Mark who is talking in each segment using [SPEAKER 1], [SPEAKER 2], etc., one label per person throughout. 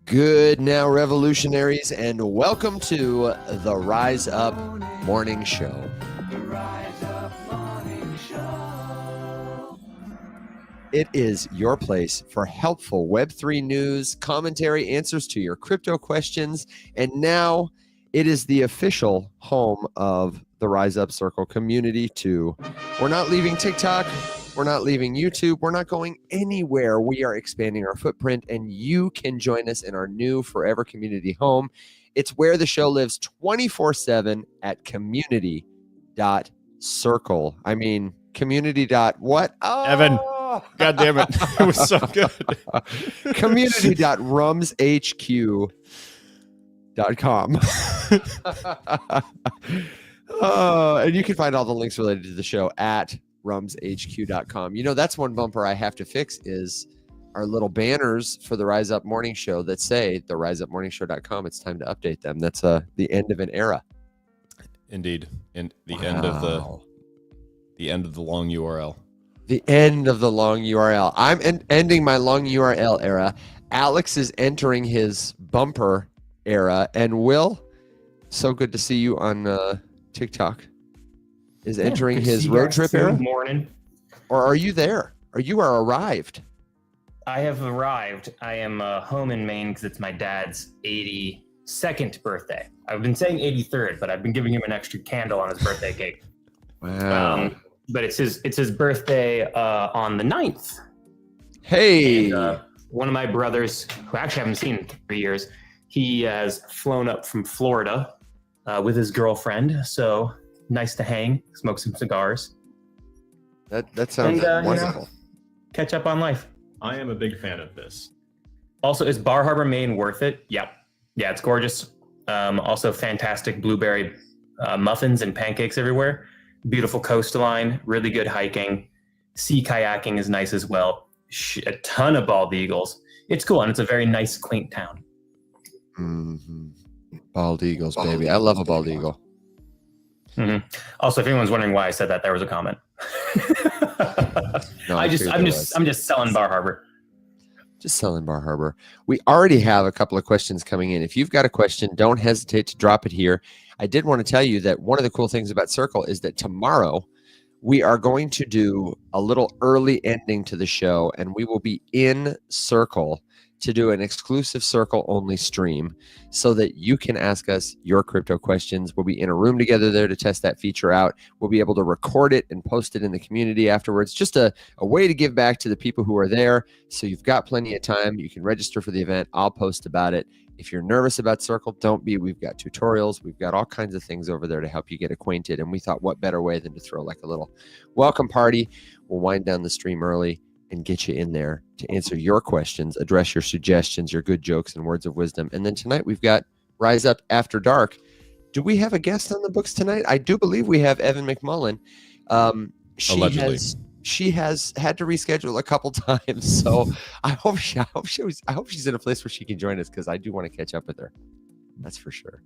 [SPEAKER 1] Good now, revolutionaries, and welcome to the Rise Up Morning Show. It is your place for helpful Web3 news, commentary, answers to your crypto questions, and now it is the official home of the Rise Up Circle community too. We're not leaving TikTok. We're not leaving YouTube. We're not going anywhere. We are expanding our footprint, and you can join us in our new forever community home. It's where the show lives 24/7 at community.circle. I mean, community dot what? Oh,
[SPEAKER 2] Evan, God damn it. It was so good.
[SPEAKER 1] community.rumshq.com. And you can find all the links related to the show at rumshq.com. You know, that's one bumper I have to fix is our little banners for the Rise Up Morning Show that say the riseupmorningshow.com. It's time to update them. That's the end of an era.
[SPEAKER 2] Indeed. And the end of the long URL.
[SPEAKER 1] The end of the long URL. I'm ending my long URL era. Alex is entering his bumper era, and Will, so good to see you on TikTok, is entering his road trip era.
[SPEAKER 3] Morning.
[SPEAKER 1] Or are you there? Or you are arrived?
[SPEAKER 3] I have arrived. I am home in Maine because it's my dad's 82nd birthday. I've been saying 83rd, but I've been giving him an extra candle on his birthday cake.
[SPEAKER 1] Wow.
[SPEAKER 3] But it's his birthday on the 9th.
[SPEAKER 1] Hey.
[SPEAKER 3] And, one of my brothers, who I actually haven't seen in 3 years, he has flown up from Florida with his girlfriend. So nice to hang, smoke some cigars.
[SPEAKER 1] That sounds wonderful.
[SPEAKER 3] Catch up on life.
[SPEAKER 4] I am a big fan of this.
[SPEAKER 3] Also, is Bar Harbor, Maine worth it? Yeah, it's gorgeous. Also, fantastic blueberry muffins and pancakes everywhere. Beautiful coastline, really good hiking. Sea kayaking is nice as well. A ton of bald eagles. It's cool, and it's a very nice, quaint town.
[SPEAKER 1] Mm-hmm. Bald eagles, baby. I love a bald eagle.
[SPEAKER 3] Mm-hmm. Also, if anyone's wondering why I said that, there was a comment.
[SPEAKER 1] No,
[SPEAKER 3] I'm just selling Bar Harbor.
[SPEAKER 1] Just selling Bar Harbor. We already have a couple of questions coming in. If you've got a question, don't hesitate to drop it here. I did want to tell you that one of the cool things about Circle is that tomorrow we are going to do a little early ending to the show, and we will be in Circle to do an exclusive Circle only stream so that you can ask us your crypto questions. We'll be in a room together there to test that feature out. We'll be able to record it and post it in the community afterwards. Just a way to give back to the people who are there. So you've got plenty of time. You can register for the event. I'll post about it. If you're nervous about Circle, don't be. We've got tutorials. We've got all kinds of things over there to help you get acquainted. And we thought, what better way than to throw like a little welcome party. We'll wind down the stream early and get you in there to answer your questions, address your suggestions, your good jokes and words of wisdom. And then tonight we've got Rise Up After Dark. Do we have a guest on the books tonight? I do believe we have Evan McMullen.
[SPEAKER 2] Allegedly.
[SPEAKER 1] She has had to reschedule a couple times, so I hope she's in a place where she can join us because I do want to catch up with her. That's for sure.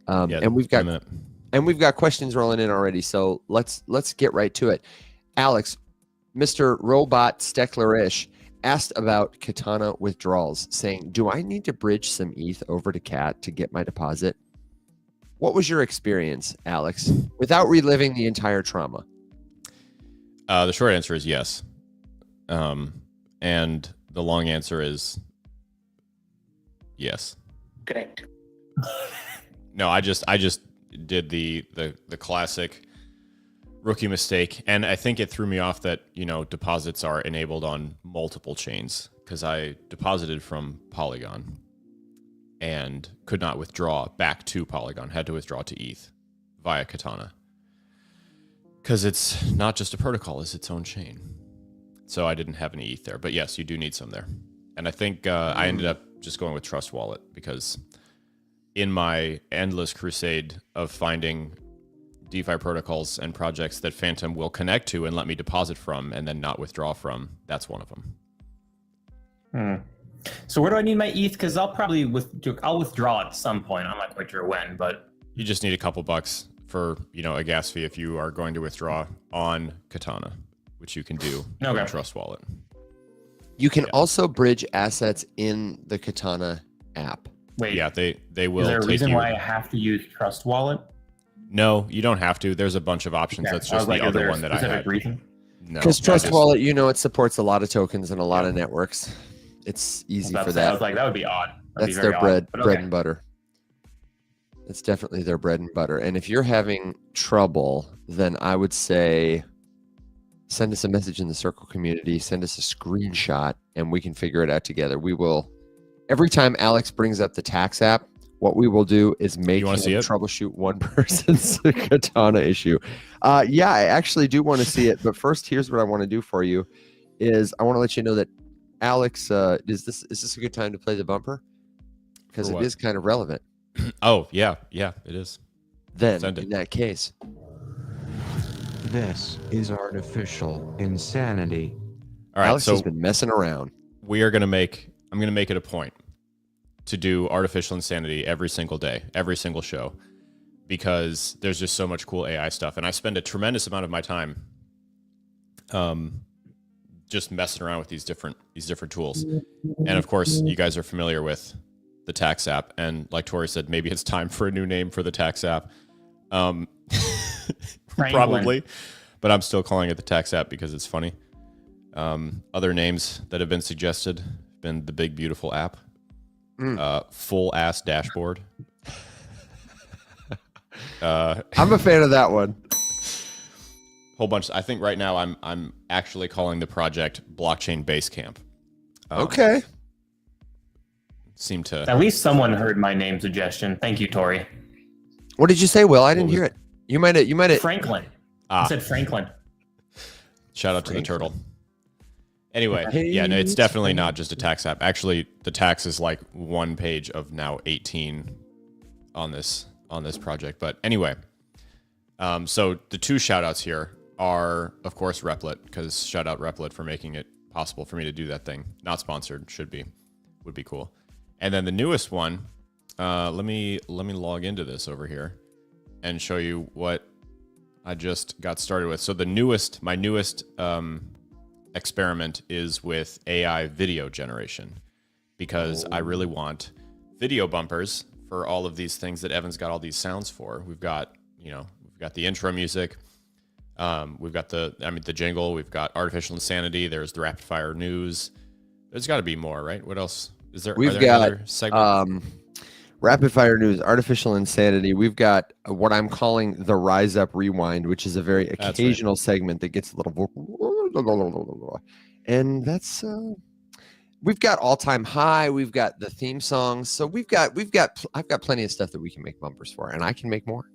[SPEAKER 1] And we've got questions rolling in already. So let's get right to it. Alex, Mr. Robot Steckler-ish asked about Katana withdrawals, saying, do I need to bridge some ETH over to Cat to get my deposit? What was your experience, Alex, without reliving the entire trauma?
[SPEAKER 2] The short answer is yes. And the long answer is yes.
[SPEAKER 3] Correct.
[SPEAKER 2] No, I just did the classic rookie mistake, and I think it threw me off that deposits are enabled on multiple chains because I deposited from Polygon and could not withdraw back to Polygon, had to withdraw to ETH via Katana because it's not just a protocol, it's its own chain. So I didn't have any ETH there, but yes, you do need some there. And I think I ended up just going with Trust Wallet because in my endless crusade of finding DeFi protocols and projects that Phantom will connect to and let me deposit from and then not withdraw from, that's one of them.
[SPEAKER 3] So where do I need my ETH? Because I'll probably withdraw at some point. I'm not quite sure when, but
[SPEAKER 2] you just need a couple bucks for a gas fee if you are going to withdraw on Katana, which you can do on Trust Wallet.
[SPEAKER 1] You can also bridge assets in the Katana app.
[SPEAKER 3] Wait,
[SPEAKER 2] Yeah, they will.
[SPEAKER 3] is there a
[SPEAKER 2] take
[SPEAKER 3] reason
[SPEAKER 2] you,
[SPEAKER 3] why I have to use Trust Wallet?
[SPEAKER 2] No, you don't have to. There's a bunch of options.
[SPEAKER 3] Okay.
[SPEAKER 2] That's
[SPEAKER 3] I was
[SPEAKER 2] just
[SPEAKER 3] like,
[SPEAKER 2] the
[SPEAKER 3] is
[SPEAKER 2] other
[SPEAKER 3] there a
[SPEAKER 2] one that I
[SPEAKER 3] specific
[SPEAKER 2] had.
[SPEAKER 3] reason?
[SPEAKER 2] No,
[SPEAKER 1] Because
[SPEAKER 2] I
[SPEAKER 1] Trust
[SPEAKER 2] just-
[SPEAKER 1] Wallet, it supports a lot of tokens and a lot of networks. It's easy
[SPEAKER 3] I
[SPEAKER 1] for
[SPEAKER 3] was about to say, I was
[SPEAKER 1] that.
[SPEAKER 3] like, that would be odd. That'd be
[SPEAKER 1] That's
[SPEAKER 3] very
[SPEAKER 1] their
[SPEAKER 3] odd, but
[SPEAKER 1] bread
[SPEAKER 3] okay.
[SPEAKER 1] and butter. It's definitely their bread and butter. And if you're having trouble, then I would say send us a message in the Circle community, send us a screenshot, and we can figure it out together. We will, every time Alex brings up the tax app, what we will do is make him troubleshoot one person's Katana issue. Yeah, I actually do want to see it. But first, here's what I want to do for you is I want to let you know that Alex, is this a good time to play the bumper? Because it is kind of relevant.
[SPEAKER 2] Oh, yeah, it is.
[SPEAKER 1] Then, in that case,
[SPEAKER 5] this is artificial insanity.
[SPEAKER 2] All right,
[SPEAKER 1] Alex
[SPEAKER 2] so
[SPEAKER 1] has been messing around.
[SPEAKER 2] I'm going to make it a point to do artificial insanity every single day, every single show, because there's just so much cool AI stuff. And I spend a tremendous amount of my time just messing around with these different tools. And of course, you guys are familiar with the tax app. And like Tori said, maybe it's time for a new name for the tax app. Probably, but I'm still calling it the tax app because it's funny. Other names that have been suggested have been the big, beautiful app. Full ass dashboard.
[SPEAKER 1] I'm a fan of that one.
[SPEAKER 2] Whole bunch. I think right now I'm actually calling the project Blockchain Basecamp.
[SPEAKER 1] Okay.
[SPEAKER 2] Seem to.
[SPEAKER 3] At least someone heard my name suggestion. Thank you, Tori.
[SPEAKER 1] What did you say, Will? I didn't hear it. You might have.
[SPEAKER 3] Franklin. I said Franklin.
[SPEAKER 2] Shout out to the turtle. Anyway, yeah, no, it's definitely not just a tax app. Actually, the tax is like one page of now 18 on this project. But anyway, so the two shout outs here are, of course, Replit, because shout out Replit for making it possible for me to do that thing. Not sponsored, would be cool. And then the newest one, let me log into this over here and show you what I just got started with. So my newest experiment is with AI video generation, because I really want video bumpers for all of these things that Evan's got all these sounds for. We've got the intro music. We've got the jingle. We've got artificial insanity. There's the rapid fire news. There's got to be more, right? What else is there?
[SPEAKER 1] We've got rapid fire news, artificial insanity. We've got what I'm calling the Rise Up Rewind, which is a very occasional segment that gets a little, and that's we've got all time high. We've got the theme songs. So I've got plenty of stuff that we can make bumpers for, and I can make more.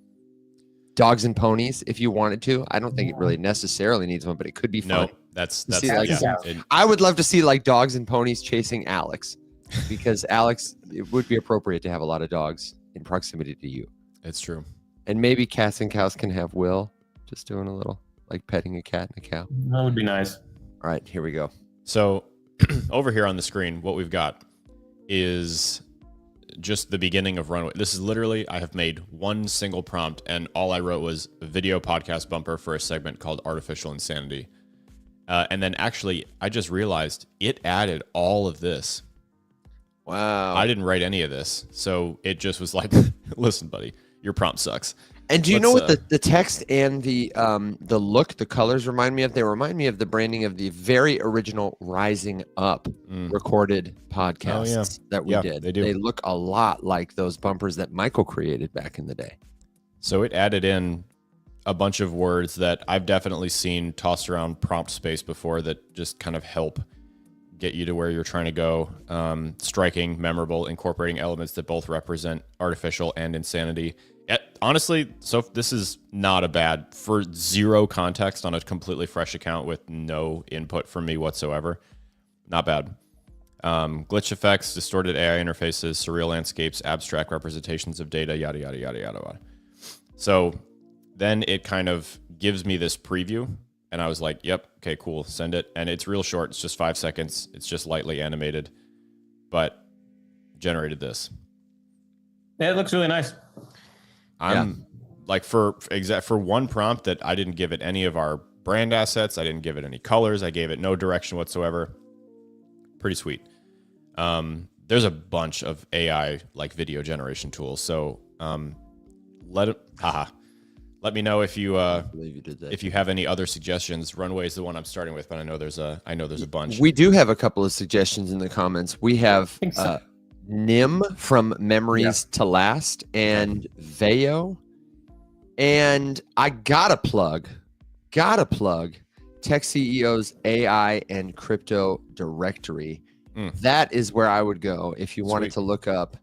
[SPEAKER 1] Dogs and ponies, if you wanted to. I don't think it really necessarily needs one, but it could be fun.
[SPEAKER 2] No, that's
[SPEAKER 1] I would love to see like dogs and ponies chasing Alex, because Alex, it would be appropriate to have a lot of dogs in proximity to you.
[SPEAKER 2] It's true.
[SPEAKER 1] And maybe cats and cows can have Will just doing a little like petting a cat and a cow.
[SPEAKER 3] That would be nice.
[SPEAKER 1] All right, here we go.
[SPEAKER 2] So over here on the screen, what we've got is just the beginning of Runway. This is literally, I have made one single prompt, and all I wrote was a video podcast bumper for a segment called Artificial Insanity. And then actually, I just realized it added all of this.
[SPEAKER 1] Wow.
[SPEAKER 2] I didn't write any of this. So it just was like, listen, buddy, your prompt sucks.
[SPEAKER 1] And do you know what the text and the look, the colors remind me of? They remind me of the branding of the very original Rising Up recorded podcasts that we did.
[SPEAKER 2] They do.
[SPEAKER 1] They look a lot like those bumpers that Michael created back in the day.
[SPEAKER 2] So it added in a bunch of words that I've definitely seen tossed around prompt space before that just kind of help get you to where you're trying to go. Striking, memorable, incorporating elements that both represent artificial and insanity. Honestly, so this is not a bad, for zero context on a completely fresh account with no input from me whatsoever. Not bad. Glitch effects, distorted AI interfaces, surreal landscapes, abstract representations of data, yada, yada, yada, yada, yada. So then it kind of gives me this preview, and I was like, yep, okay, cool, send it. And it's real short. It's just 5 seconds. It's just lightly animated, but generated this.
[SPEAKER 3] Yeah, it looks really nice.
[SPEAKER 2] I'm like, for one prompt that I didn't give it any of our brand assets. I didn't give it any colors. I gave it no direction whatsoever. Pretty sweet. there's a bunch of AI like video generation tools. So let me know if you
[SPEAKER 1] believe you did that.
[SPEAKER 2] if you have any other suggestions. Runway is the one I'm starting with, but I know there's a bunch.
[SPEAKER 1] We do have a couple of suggestions in the comments. We have Nim from Memories to Last and Veo. And I gotta plug Tech CEO's AI and crypto directory. That is where I would go if you wanted to look up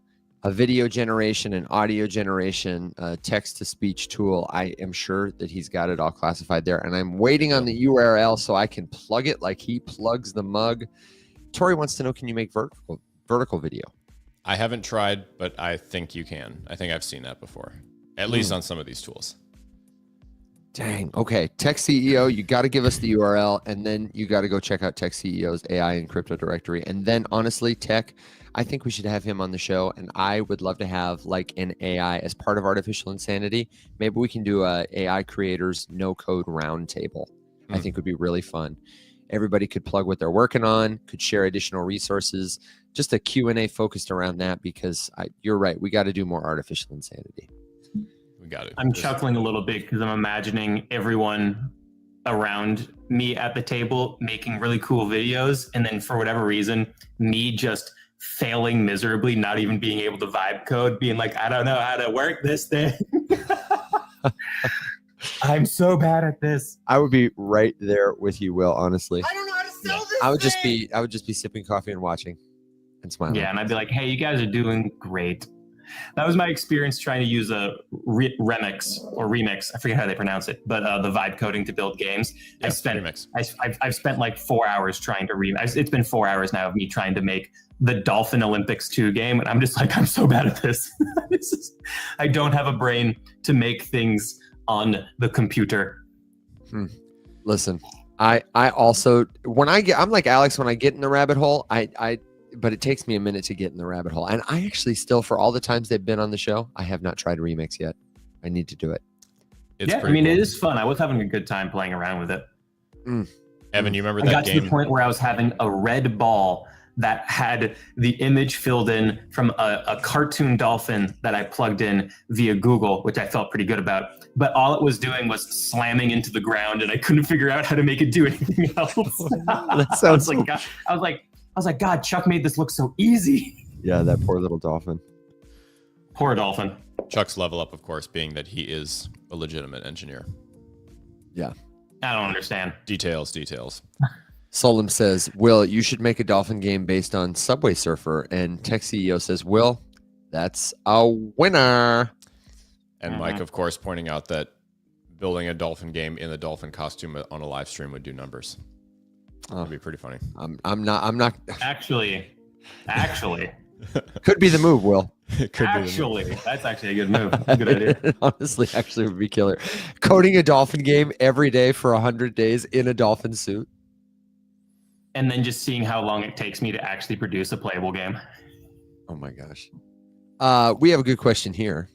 [SPEAKER 1] a video generation and audio generation, text to speech tool. I am sure that he's got it all classified there, and I'm waiting on the URL so I can plug it like he plugs the mug. Tori wants to know, can you make vertical video?
[SPEAKER 2] I haven't tried, but I think you can. I think I've seen that before, at least on some of these tools.
[SPEAKER 1] Dang. Okay. Tech CEO, you got to give us the URL, and then you got to go check out Tech CEO's AI and crypto directory. And then honestly, Tech, I think we should have him on the show, and I would love to have like an AI as part of Artificial Insanity. Maybe we can do a AI creators no code roundtable. I think would be really fun. Everybody could plug what they're working on, could share additional resources, just a Q&A focused around that, because you're right. We got to do more Artificial Insanity.
[SPEAKER 2] We got it.
[SPEAKER 3] I'm chuckling a little bit because I'm imagining everyone around me at the table making really cool videos, and then for whatever reason, me just failing miserably, not even being able to vibe code, being like, I don't know how to work this thing. I'm so bad at this.
[SPEAKER 1] I would be right there with you, Will, honestly.
[SPEAKER 6] I don't know how to sell this
[SPEAKER 1] I would
[SPEAKER 6] thing.
[SPEAKER 1] just be sipping coffee and watching and smiling.
[SPEAKER 3] Yeah, and I'd be like, hey, you guys are doing great. That was my experience trying to use a remix. I forget how they pronounce it, but the vibe coding to build games.
[SPEAKER 2] Yeah,
[SPEAKER 3] I've spent like 4 hours trying to it's been 4 hours now of me trying to make the Dolphin Olympics 2 game, and I'm just like, I'm so bad at this. I don't have a brain to make things on the computer.
[SPEAKER 1] Listen, I also, I'm like Alex, when I get in the rabbit hole, but it takes me a minute to get in the rabbit hole. And I actually still, for all the times they've been on the show, I have not tried Remix yet. I need to do it.
[SPEAKER 3] I mean, cool. It is fun. I was having a good time playing around with it.
[SPEAKER 2] Evan, you remember that game?
[SPEAKER 3] I got to the point where I was having a red ball that had the image filled in from a cartoon dolphin that I plugged in via Google, which I felt pretty good about. But all it was doing was slamming into the ground, and I couldn't figure out how to make it do anything else.
[SPEAKER 1] That sounds
[SPEAKER 3] like, God, I was like, God, Chuck made this look so easy.
[SPEAKER 1] Yeah, that poor little dolphin.
[SPEAKER 3] Poor dolphin.
[SPEAKER 2] Chuck's level up, of course, being that he is a legitimate engineer.
[SPEAKER 1] Yeah.
[SPEAKER 3] I don't understand.
[SPEAKER 2] Details.
[SPEAKER 1] Solom says, Will, you should make a dolphin game based on Subway Surfer. And Tech CEO says, Will, that's a winner.
[SPEAKER 2] And Mike, of course, pointing out that building a dolphin game in the dolphin costume on a live stream would do numbers. That'd be pretty funny.
[SPEAKER 1] I'm not.
[SPEAKER 3] Actually.
[SPEAKER 1] Could be the move, Will.
[SPEAKER 3] That's actually a good move. Good idea.
[SPEAKER 1] Honestly, actually would be killer. Coding a dolphin game every day for 100 days in a dolphin suit.
[SPEAKER 3] And then just seeing how long it takes me to actually produce a playable game.
[SPEAKER 1] Oh my gosh. We have a good question here.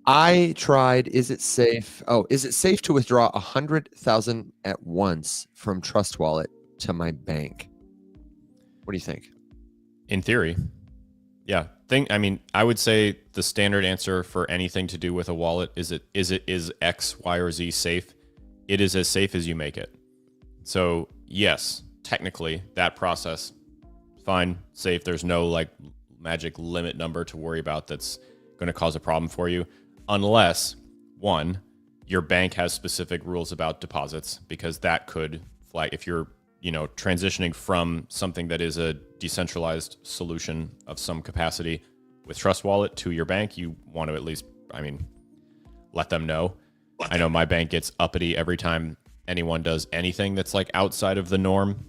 [SPEAKER 1] I tried, is it safe to withdraw 100,000 at once from Trust Wallet to my bank? What do you think?
[SPEAKER 2] In theory, yeah. I would say the standard answer for anything to do with a wallet is X, Y, or Z safe. It is as safe as you make it. So yes, technically that process, fine, safe. There's no like magic limit number to worry about that's going to cause a problem for you. Unless, one, your bank has specific rules about deposits, because that could flag if you're, transitioning from something that is a decentralized solution of some capacity with Trust Wallet to your bank. You want to at least, let them know. I know my bank gets uppity every time anyone does anything that's like outside of the norm.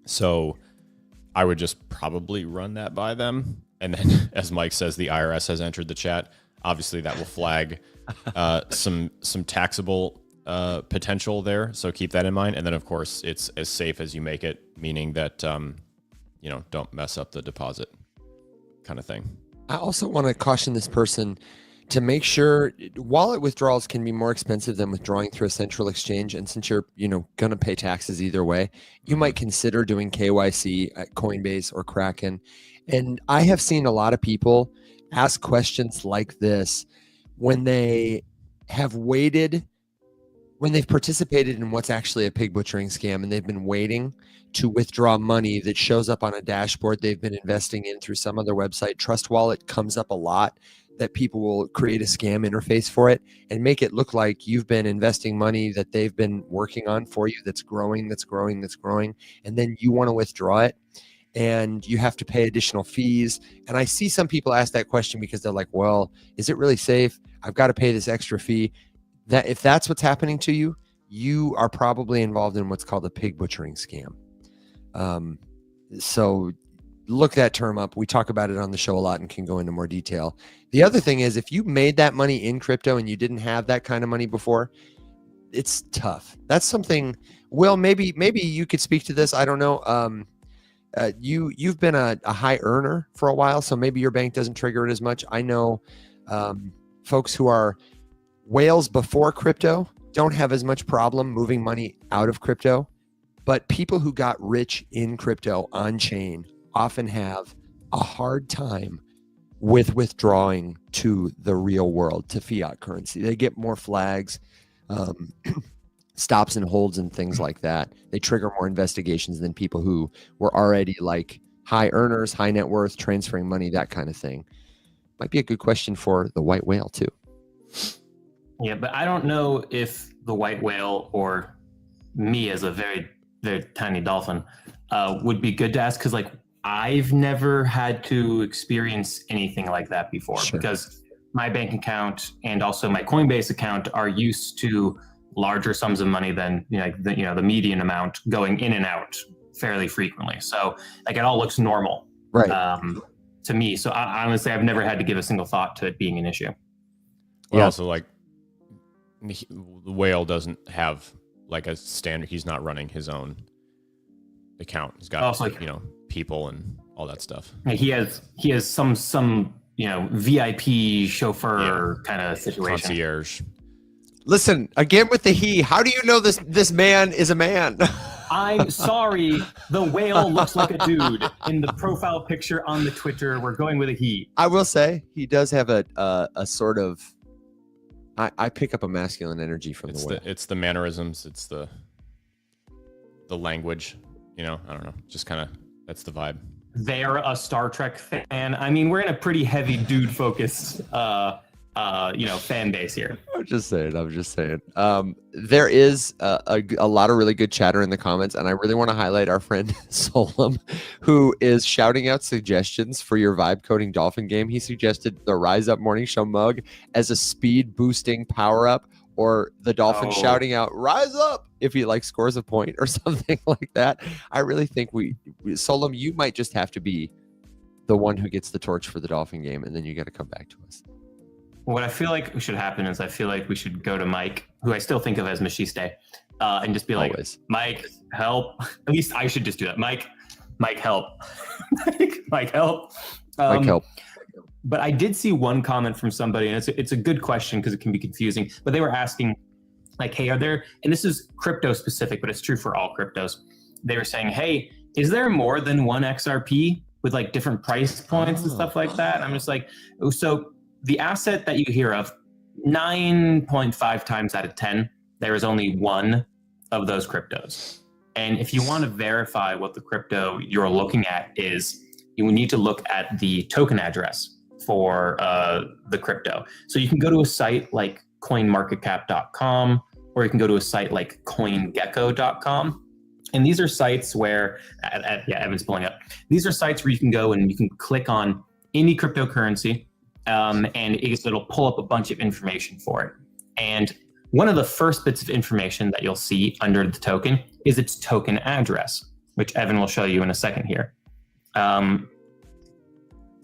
[SPEAKER 2] So I would just probably run that by them. And then, as Mike says, the IRS has entered the chat. Obviously, that will flag some taxable potential there. So keep that in mind. And then, of course, it's as safe as you make it, meaning that, don't mess up the deposit kind of thing.
[SPEAKER 1] I also want to caution this person. to make sure wallet withdrawals can be more expensive than withdrawing through a central exchange. And since you're, going to pay taxes either way, you might consider doing KYC at Coinbase or Kraken. And I have seen a lot of people ask questions like this when they have waited, when they've participated in what's actually a pig butchering scam, and they've been waiting to withdraw money that shows up on a dashboard they've been investing in through some other website. Trust Wallet comes up a lot, that people will create a scam interface for it and make it look like you've been investing money that they've been working on for you that's growing. And then you want to withdraw it and you have to pay additional fees. And I see some people ask that question because they're like, well, is it really safe? I've got to pay this extra fee. That if that's what's happening to you, you are probably involved in what's called a pig butchering scam. So look that term up. We talk about it on the show a lot and can go into more detail. The other thing is, if you made that money in crypto and you didn't have that kind of money before, it's tough. That's something, Will, maybe you could speak to this. I don't know. You've been a high earner for a while, so maybe your bank doesn't trigger it as much. I know folks who are whales before crypto don't have as much problem moving money out of crypto, but people who got rich in crypto on chain often have a hard time with withdrawing to the real world, to fiat currency. They get more flags, stops and holds and things like that. They trigger more investigations than people who were already like high earners, high net worth, transferring money, that kind of thing. Might be a good question for the white whale too.
[SPEAKER 3] Yeah, but I don't know if the white whale or me as a very, very tiny dolphin would be good to ask, because like I've never had to experience anything like that before. Sure. Because my bank account and also my Coinbase account are used to larger sums of money than the median amount going in and out fairly frequently. So like it all looks normal,
[SPEAKER 1] right?
[SPEAKER 3] To me. So honestly, I've never had to give a single thought to it being an issue.
[SPEAKER 2] Well, also like the whale doesn't have like a standard. He's not running his own account. He's got people and all that stuff.
[SPEAKER 3] He has some VIP chauffeur kind of situation.
[SPEAKER 2] Concierge.
[SPEAKER 1] Listen, again with the he. How do you know this man is a man?
[SPEAKER 3] I'm sorry. The whale looks like a dude in the profile picture on the Twitter. We're going with a he.
[SPEAKER 1] I will say he does have a sort of. I pick up a masculine energy from the whale.
[SPEAKER 2] It's the mannerisms. It's the language. I don't know. Just kind of that's the vibe.
[SPEAKER 3] They're a Star Trek fan. I mean, we're in a pretty heavy dude focused fan base here.
[SPEAKER 1] I'm just saying. There is a lot of really good chatter in the comments, and I really want to highlight our friend Solom, who is shouting out suggestions for your vibe coding dolphin game. He suggested the Rise Up Morning Show mug as a speed boosting power up, or the dolphin shouting out "Rise up" if he scores a point or something like that. I really think Solom, you might just have to be the one who gets the torch for the dolphin game, and then you got to come back to us.
[SPEAKER 3] What I feel like should happen is I feel like we should go to Mike, who I still think of as Machiste, and just be like, always. Mike, help. At least I should just do that. Mike, help. Mike, help.
[SPEAKER 1] Mike, help.
[SPEAKER 3] But I did see one comment from somebody, and it's a good question because it can be confusing, but they were asking, like, hey, are there, and this is crypto specific, but it's true for all cryptos. They were saying, hey, is there more than one XRP with like different price points and stuff like that? And I'm just like, so the asset that you hear of, 9.5 times out of 10, there is only one of those cryptos. And if you want to verify what the crypto you're looking at is, you need to look at the token address for the crypto. So you can go to a site like CoinMarketCap.com, or you can go to a site like CoinGecko.com. And these are sites where, Evan's pulling up. These are sites where you can go and you can click on any cryptocurrency, and it'll pull up a bunch of information for it. And one of the first bits of information that you'll see under the token is its token address, which Evan will show you in a second here.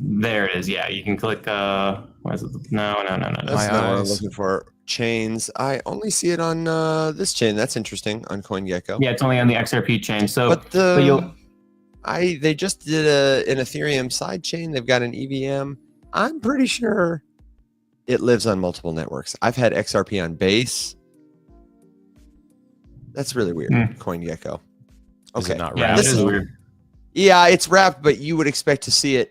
[SPEAKER 3] There it is. Yeah, you can click. What is it? No.
[SPEAKER 1] That's not what I'm looking for. Chains. I only see it on this chain. That's interesting, on CoinGecko.
[SPEAKER 3] Yeah, it's only on the XRP chain. So,
[SPEAKER 1] they just did an Ethereum side chain. They've got an EVM. I'm pretty sure it lives on multiple networks. I've had XRP on Base. That's really weird. CoinGecko.
[SPEAKER 2] Is
[SPEAKER 1] Okay.
[SPEAKER 2] it not
[SPEAKER 3] Yeah,
[SPEAKER 2] wrapped?
[SPEAKER 3] that is weird.
[SPEAKER 1] Yeah, it's wrapped, but you would expect to see a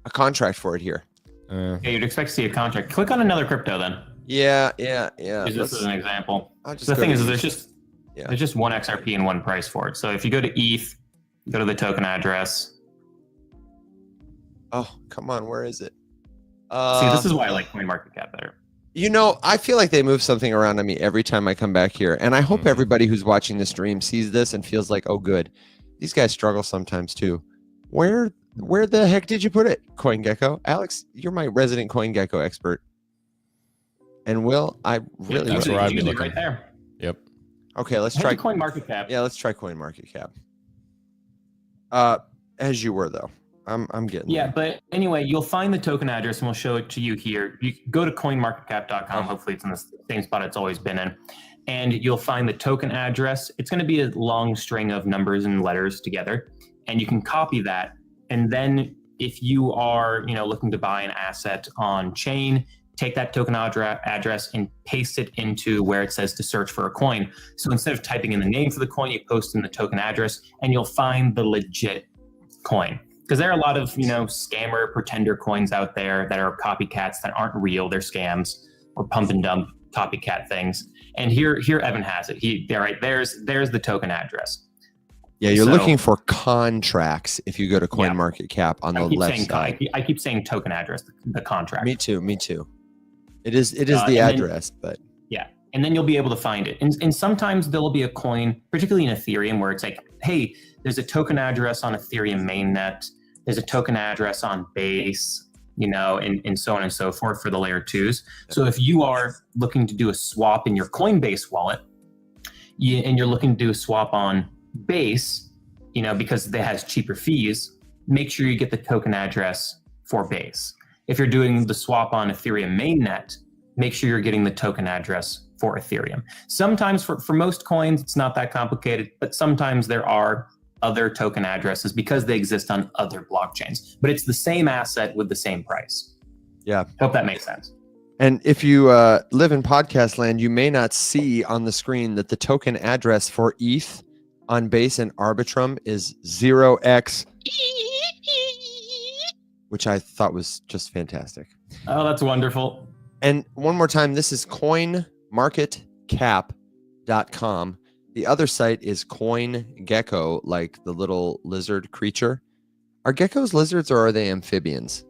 [SPEAKER 1] contract for it here.
[SPEAKER 3] Yeah, you'd expect to see a contract. Click on another crypto then.
[SPEAKER 1] Yeah.
[SPEAKER 3] Use this as an example.
[SPEAKER 1] I'll just
[SPEAKER 3] The
[SPEAKER 1] go
[SPEAKER 3] thing
[SPEAKER 1] to
[SPEAKER 3] is,
[SPEAKER 1] these.
[SPEAKER 3] there's just one XRP and one price for it. So if you go to ETH, go to the token address.
[SPEAKER 1] Oh, come on, where is it?
[SPEAKER 3] See, this is why I like CoinMarketCap better.
[SPEAKER 1] You know, I feel like they move something around on me every time I come back here. And I hope everybody who's watching the stream sees this and feels like, oh, good. These guys struggle sometimes too. Where the heck did you put it, CoinGecko? Alex, you're my resident CoinGecko expert. And Will, I really...
[SPEAKER 2] That's where I'd be
[SPEAKER 3] Usually
[SPEAKER 2] looking.
[SPEAKER 3] right there.
[SPEAKER 2] Yep.
[SPEAKER 1] Okay, let's
[SPEAKER 3] Head
[SPEAKER 1] try...
[SPEAKER 3] to CoinMarketCap.
[SPEAKER 1] Yeah, let's try CoinMarketCap. As you were, though. I'm getting
[SPEAKER 3] Yeah,
[SPEAKER 1] there.
[SPEAKER 3] but anyway, you'll find the token address and we'll show it to you here. You go to coinmarketcap.com. Hopefully it's in the same spot it's always been in. And you'll find the token address. It's going to be a long string of numbers and letters together. And you can copy that. And then if you are, looking to buy an asset on chain, take that token address and paste it into where it says to search for a coin. So instead of typing in the name for the coin, you post in the token address and you'll find the legit coin. Because there are a lot of, scammer pretender coins out there that are copycats that aren't real. They're scams or pump and dump copycat things. And here Evan has it. There's the token address.
[SPEAKER 1] Yeah, you're
[SPEAKER 3] So-
[SPEAKER 1] looking for contracts if you go to CoinMarketCap on the left side.
[SPEAKER 3] I keep saying token address, the contract.
[SPEAKER 1] Me too. It is the
[SPEAKER 3] and then-
[SPEAKER 1] address, but
[SPEAKER 3] Yeah. And then you'll be able to find it. And sometimes there'll be a coin, particularly in Ethereum, where it's like, hey, there's a token address on Ethereum mainnet. There's a token address on Base, and so on and so forth for the layer 2s. So if you are looking to do a swap in your Coinbase wallet, and you're looking to do a swap on Base, because it has cheaper fees, make sure you get the token address for Base. If you're doing the swap on Ethereum mainnet, make sure you're getting the token address for Ethereum. Sometimes for most coins, it's not that complicated, but sometimes there are other token addresses because they exist on other blockchains, but it's the same asset with the same price.
[SPEAKER 1] Yeah.
[SPEAKER 3] Hope that makes sense.
[SPEAKER 1] And if you live in podcast land, you may not see on the screen that the token address for ETH on Base and Arbitrum is 0x, which I thought was just fantastic.
[SPEAKER 3] Oh, that's wonderful.
[SPEAKER 1] And one more time, this is coinmarketcap.com. The other site is CoinGecko, like the little lizard creature. Are geckos lizards or are they amphibians?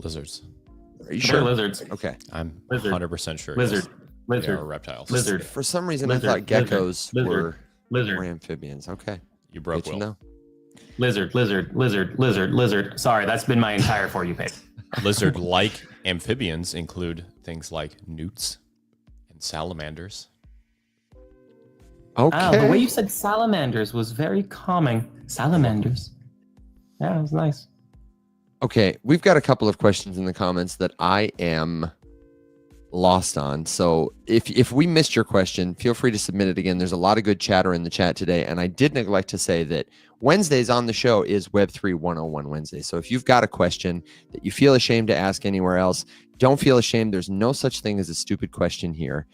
[SPEAKER 2] Lizards.
[SPEAKER 1] Are you
[SPEAKER 3] They're
[SPEAKER 1] sure?
[SPEAKER 3] lizards.
[SPEAKER 1] Okay.
[SPEAKER 2] I'm
[SPEAKER 3] Lizard.
[SPEAKER 2] 100% sure.
[SPEAKER 3] Lizard.
[SPEAKER 2] They
[SPEAKER 3] Lizard.
[SPEAKER 2] are reptiles.
[SPEAKER 3] Lizard.
[SPEAKER 1] For some reason,
[SPEAKER 3] Lizard,
[SPEAKER 1] I thought geckos
[SPEAKER 3] lizard,
[SPEAKER 1] were
[SPEAKER 3] Lizard.
[SPEAKER 1] amphibians. Okay.
[SPEAKER 2] You broke
[SPEAKER 1] Good to
[SPEAKER 2] Will.
[SPEAKER 1] know.
[SPEAKER 3] Lizard. Sorry, that's been my entire For You page.
[SPEAKER 2] Lizard-like amphibians include things like newts and salamanders.
[SPEAKER 1] Okay.
[SPEAKER 3] Ah, the way you said salamanders was very calming. Salamanders. Yeah, it was nice.
[SPEAKER 1] Okay, we've got a couple of questions in the comments that I am lost on. So if we missed your question, feel free to submit it again. There's a lot of good chatter in the chat today, and I did neglect to say that Wednesdays on the show is Web3 101 Wednesday. So if you've got a question that you feel ashamed to ask anywhere else, don't feel ashamed. There's no such thing as a stupid question here.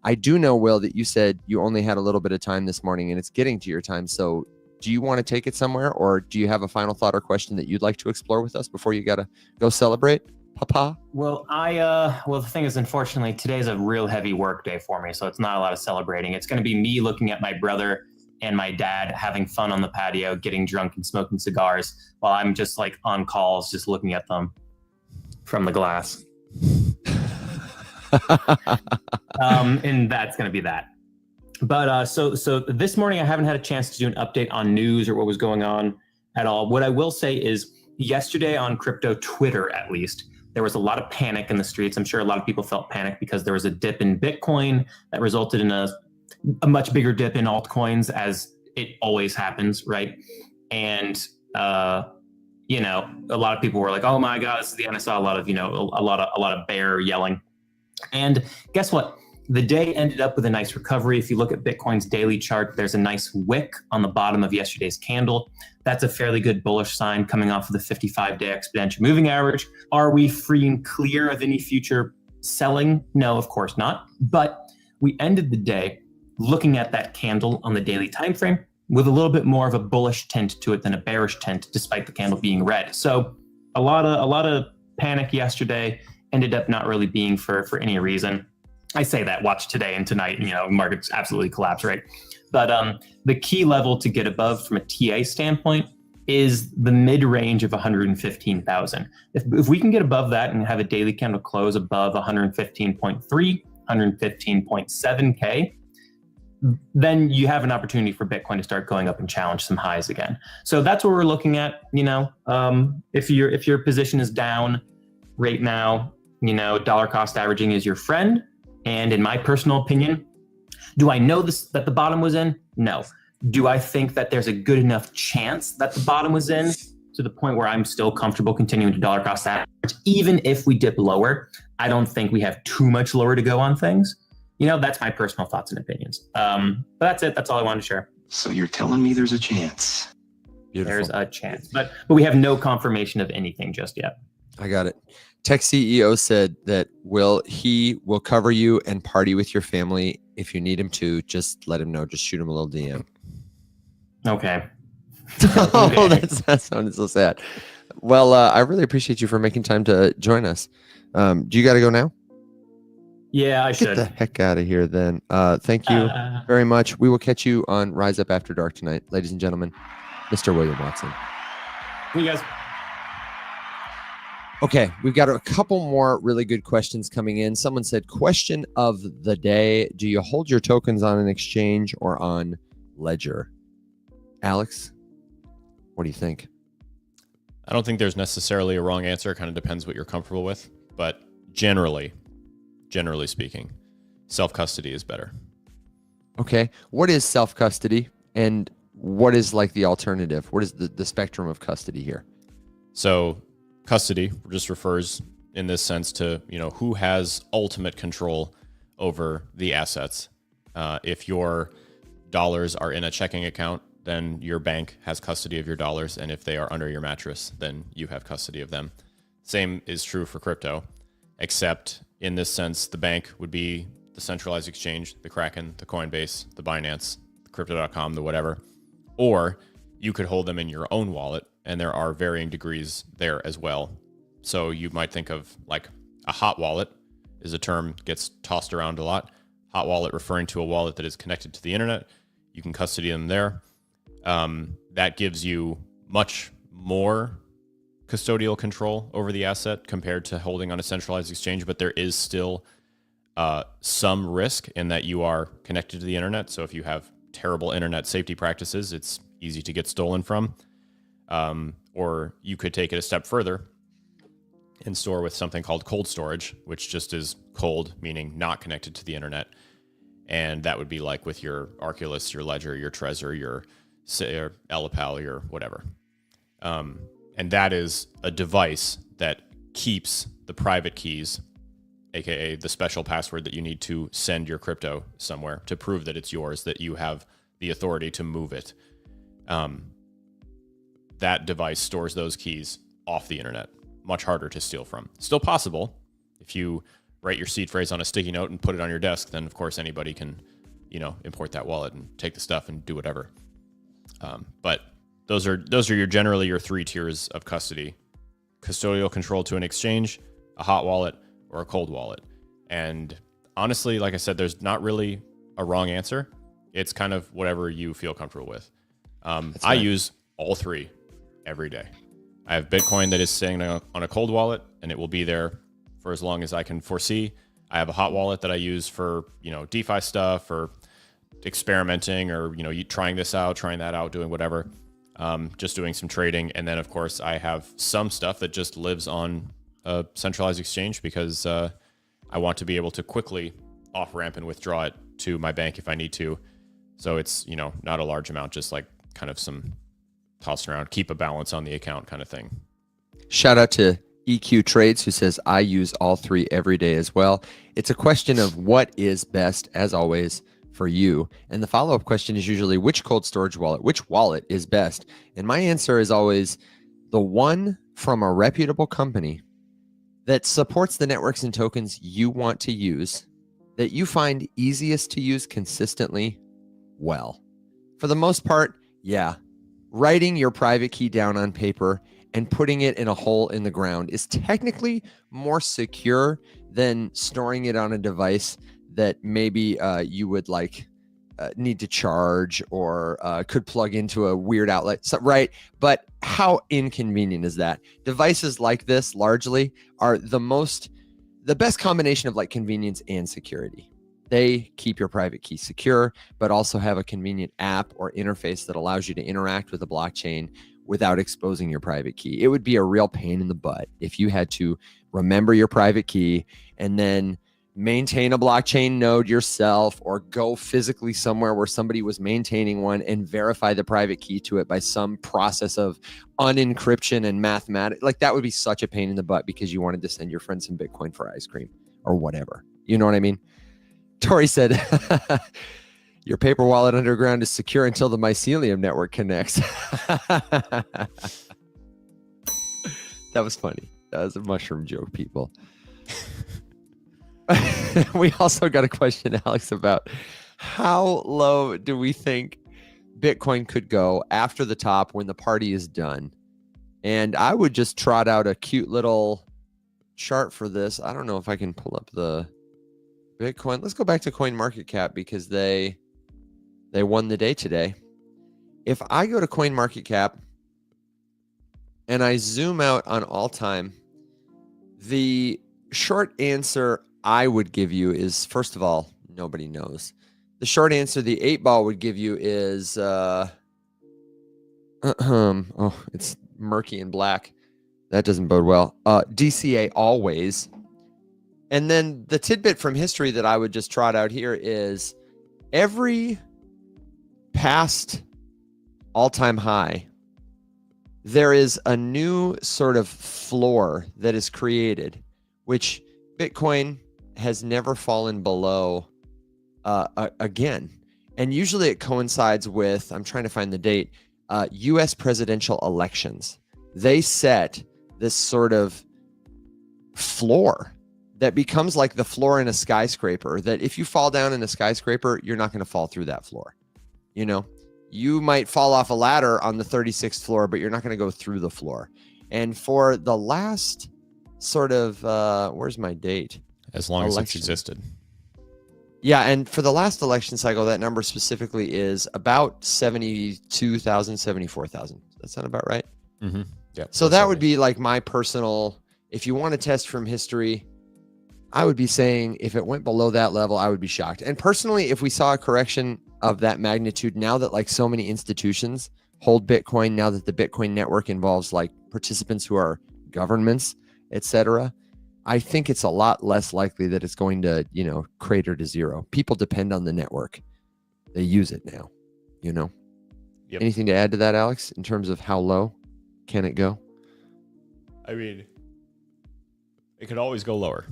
[SPEAKER 1] I do know, Will, that you said you only had a little bit of time this morning, and it's getting to your time. So do you want to take it somewhere, or do you have a final thought or question that you'd like to explore with us before you got to go celebrate, Papa?
[SPEAKER 3] Well, the thing is, unfortunately, today's a real heavy work day for me, so it's not a lot of celebrating. It's going to be me looking at my brother and my dad having fun on the patio, getting drunk and smoking cigars, while I'm just like on calls, just looking at them from the glass. And that's going to be that. But so this morning, I haven't had a chance to do an update on news or what was going on at all. What I will say is yesterday on crypto Twitter, at least, there was a lot of panic in the streets. I'm sure a lot of people felt panic because there was a dip in Bitcoin that resulted in a much bigger dip in altcoins, as it always happens, right? And a lot of people were like, "Oh my God, this is the end." I saw a lot of bear yelling. And guess what? The day ended up with a nice recovery. If you look at Bitcoin's daily chart, there's a nice wick on the bottom of yesterday's candle. That's a fairly good bullish sign coming off of the 55-day exponential moving average. Are we free and clear of any future selling? No, of course not. But we ended the day looking at that candle on the daily time frame with a little bit more of a bullish tint to it than a bearish tint, despite the candle being red. So a lot of panic yesterday ended up not really being for any reason. I say that, watch today and tonight, markets absolutely collapse, right? But the key level to get above from a TA standpoint is the mid-range of 115,000. If we can get above that and have a daily candle close above 115.3, 115.7K, then you have an opportunity for Bitcoin to start going up and challenge some highs again. So that's what we're looking at. If your position is down right now, dollar cost averaging is your friend. And in my personal opinion, do I know that the bottom was in? No. Do I think that there's a good enough chance that the bottom was in to the point where I'm still comfortable continuing to dollar cost average? Even if we dip lower, I don't think we have too much lower to go on things. That's my personal thoughts and opinions. But that's it. That's all I wanted to share.
[SPEAKER 6] So you're telling me there's a chance?
[SPEAKER 1] Beautiful.
[SPEAKER 3] There's a chance, but we have no confirmation of anything just yet.
[SPEAKER 1] I got it. Tech CEO said that he will cover you and party with your family. If you need him to, just let him know. Just shoot him a little DM.
[SPEAKER 3] Okay.
[SPEAKER 1] Oh, that sounded so sad. Well, I really appreciate you for making time to join us. Do you got to go now?
[SPEAKER 3] Yeah, I should.
[SPEAKER 1] Get the heck out of here then. Thank you very much. We will catch you on Rise Up After Dark tonight, ladies and gentlemen. Mr. William Watson.
[SPEAKER 3] See you guys.
[SPEAKER 1] Okay, we've got a couple more really good questions coming in. Someone said, question of the day, do you hold your tokens on an exchange or on Ledger? Alex, what do you think?
[SPEAKER 2] I don't think there's necessarily a wrong answer. It kind of depends what you're comfortable with. But generally speaking, self-custody is better.
[SPEAKER 1] Okay, what is self-custody and what is like the alternative? What is the spectrum of custody here?
[SPEAKER 2] So custody just refers in this sense to, who has ultimate control over the assets. If your dollars are in a checking account, then your bank has custody of your dollars. And if they are under your mattress, then you have custody of them. Same is true for crypto, except in this sense, the bank would be the centralized exchange, the Kraken, the Coinbase, the Binance, the Crypto.com, the whatever. Or you could hold them in your own wallet, and there are varying degrees there as well. So you might think of like a hot wallet is a term gets tossed around a lot. Hot wallet referring to a wallet that is connected to the internet. You can custody them there. That gives you much more custodial control over the asset compared to holding on a centralized exchange, but there is still some risk in that you are connected to the internet. So if you have terrible internet safety practices, it's easy to get stolen from. Or you could take it a step further and store with something called cold storage, which just is cold, meaning not connected to the internet. And that would be like with your Arculus, your Ledger, your Trezor, your Elipal, your whatever. And that is a device that keeps the private keys, aka the special password that you need to send your crypto somewhere to prove that it's yours, that you have the authority to move it. That device stores those keys off the internet. Much harder to steal from. Still possible. If you write your seed phrase on a sticky note and put it on your desk, then of course anybody can, import that wallet and take the stuff and do whatever. But those are generally your three tiers of custody: custodial control to an exchange, a hot wallet, or a cold wallet. And honestly, like I said, there's not really a wrong answer. It's kind of whatever you feel comfortable with. I use all three every day. I have Bitcoin that is sitting on a cold wallet, and it will be there for as long as I can foresee. I have a hot wallet that I use for, DeFi stuff or experimenting or, trying this out, trying that out, doing whatever, just doing some trading. And then, of course, I have some stuff that just lives on a centralized exchange because I want to be able to quickly off-ramp and withdraw it to my bank if I need to. So it's, not a large amount, just like kind of some tossed around, keep a balance on the account kind of thing.
[SPEAKER 1] Shout out to EQ Trades, who says, I use all three every day as well. It's a question of what is best, as always, for you. And the follow-up question is usually, which cold storage wallet, which wallet is best? And my answer is always the one from a reputable company that supports the networks and tokens you want to use, that you find easiest to use consistently, well, for the most part, yeah, writing your private key down on paper and putting it in a hole in the ground is technically more secure than storing it on a device that maybe you would need to charge or could plug into a weird outlet, right? But how inconvenient is that? Devices like this largely are the best combination of like convenience and security. They keep your private key secure, but also have a convenient app or interface that allows you to interact with the blockchain without exposing your private key. It would be a real pain in the butt if you had to remember your private key and then maintain a blockchain node yourself, or go physically somewhere where somebody was maintaining one and verify the private key to it by some process of unencryption and mathematics. Like, that would be such a pain in the butt because you wanted to send your friend some Bitcoin for ice cream or whatever. You know what I mean? Tori said, your paper wallet underground is secure until the mycelium network connects. That was funny. That was a mushroom joke, people. We also got a question, Alex, about how low do we think Bitcoin could go after the top when the party is done? And I would just trot out a cute little chart for this. I don't know if I can pull up the Bitcoin. Let's go back to CoinMarketCap because they won the day today. If I go to CoinMarketCap and I zoom out on all time, the short answer I would give you is, first of all, nobody knows. The short answer the 8-ball would give you is it's murky and black. That doesn't bode well. DCA always. And then the tidbit from history that I would just trot out here is every past all-time high, there is a new sort of floor that is created, which Bitcoin has never fallen below again. And usually it coincides with, I'm trying to find the date, US presidential elections. They set this sort of floor that becomes like the floor in a skyscraper, that if you fall down in a skyscraper, you're not going to fall through that floor. You know, you might fall off a ladder on the 36th floor, but you're not going to go through the floor. And for the last sort of, where's my date?
[SPEAKER 2] As long as it's existed.
[SPEAKER 1] Yeah, and for the last election cycle, that number specifically is about 72,000, 74,000. Does that sound about right?
[SPEAKER 2] Mm-hmm. Yeah.
[SPEAKER 1] So that would be like my personal, if you want to test from history, I would be saying if it went below that level, I would be shocked. And personally, if we saw a correction of that magnitude, now that like so many institutions hold Bitcoin, now that the Bitcoin network involves like participants who are governments, etc., I think it's a lot less likely that it's going to, crater to zero. People depend on the network. They use it now, Yep. Anything to add to that, Alex, in terms of how low can it go?
[SPEAKER 2] I mean, it could always go lower.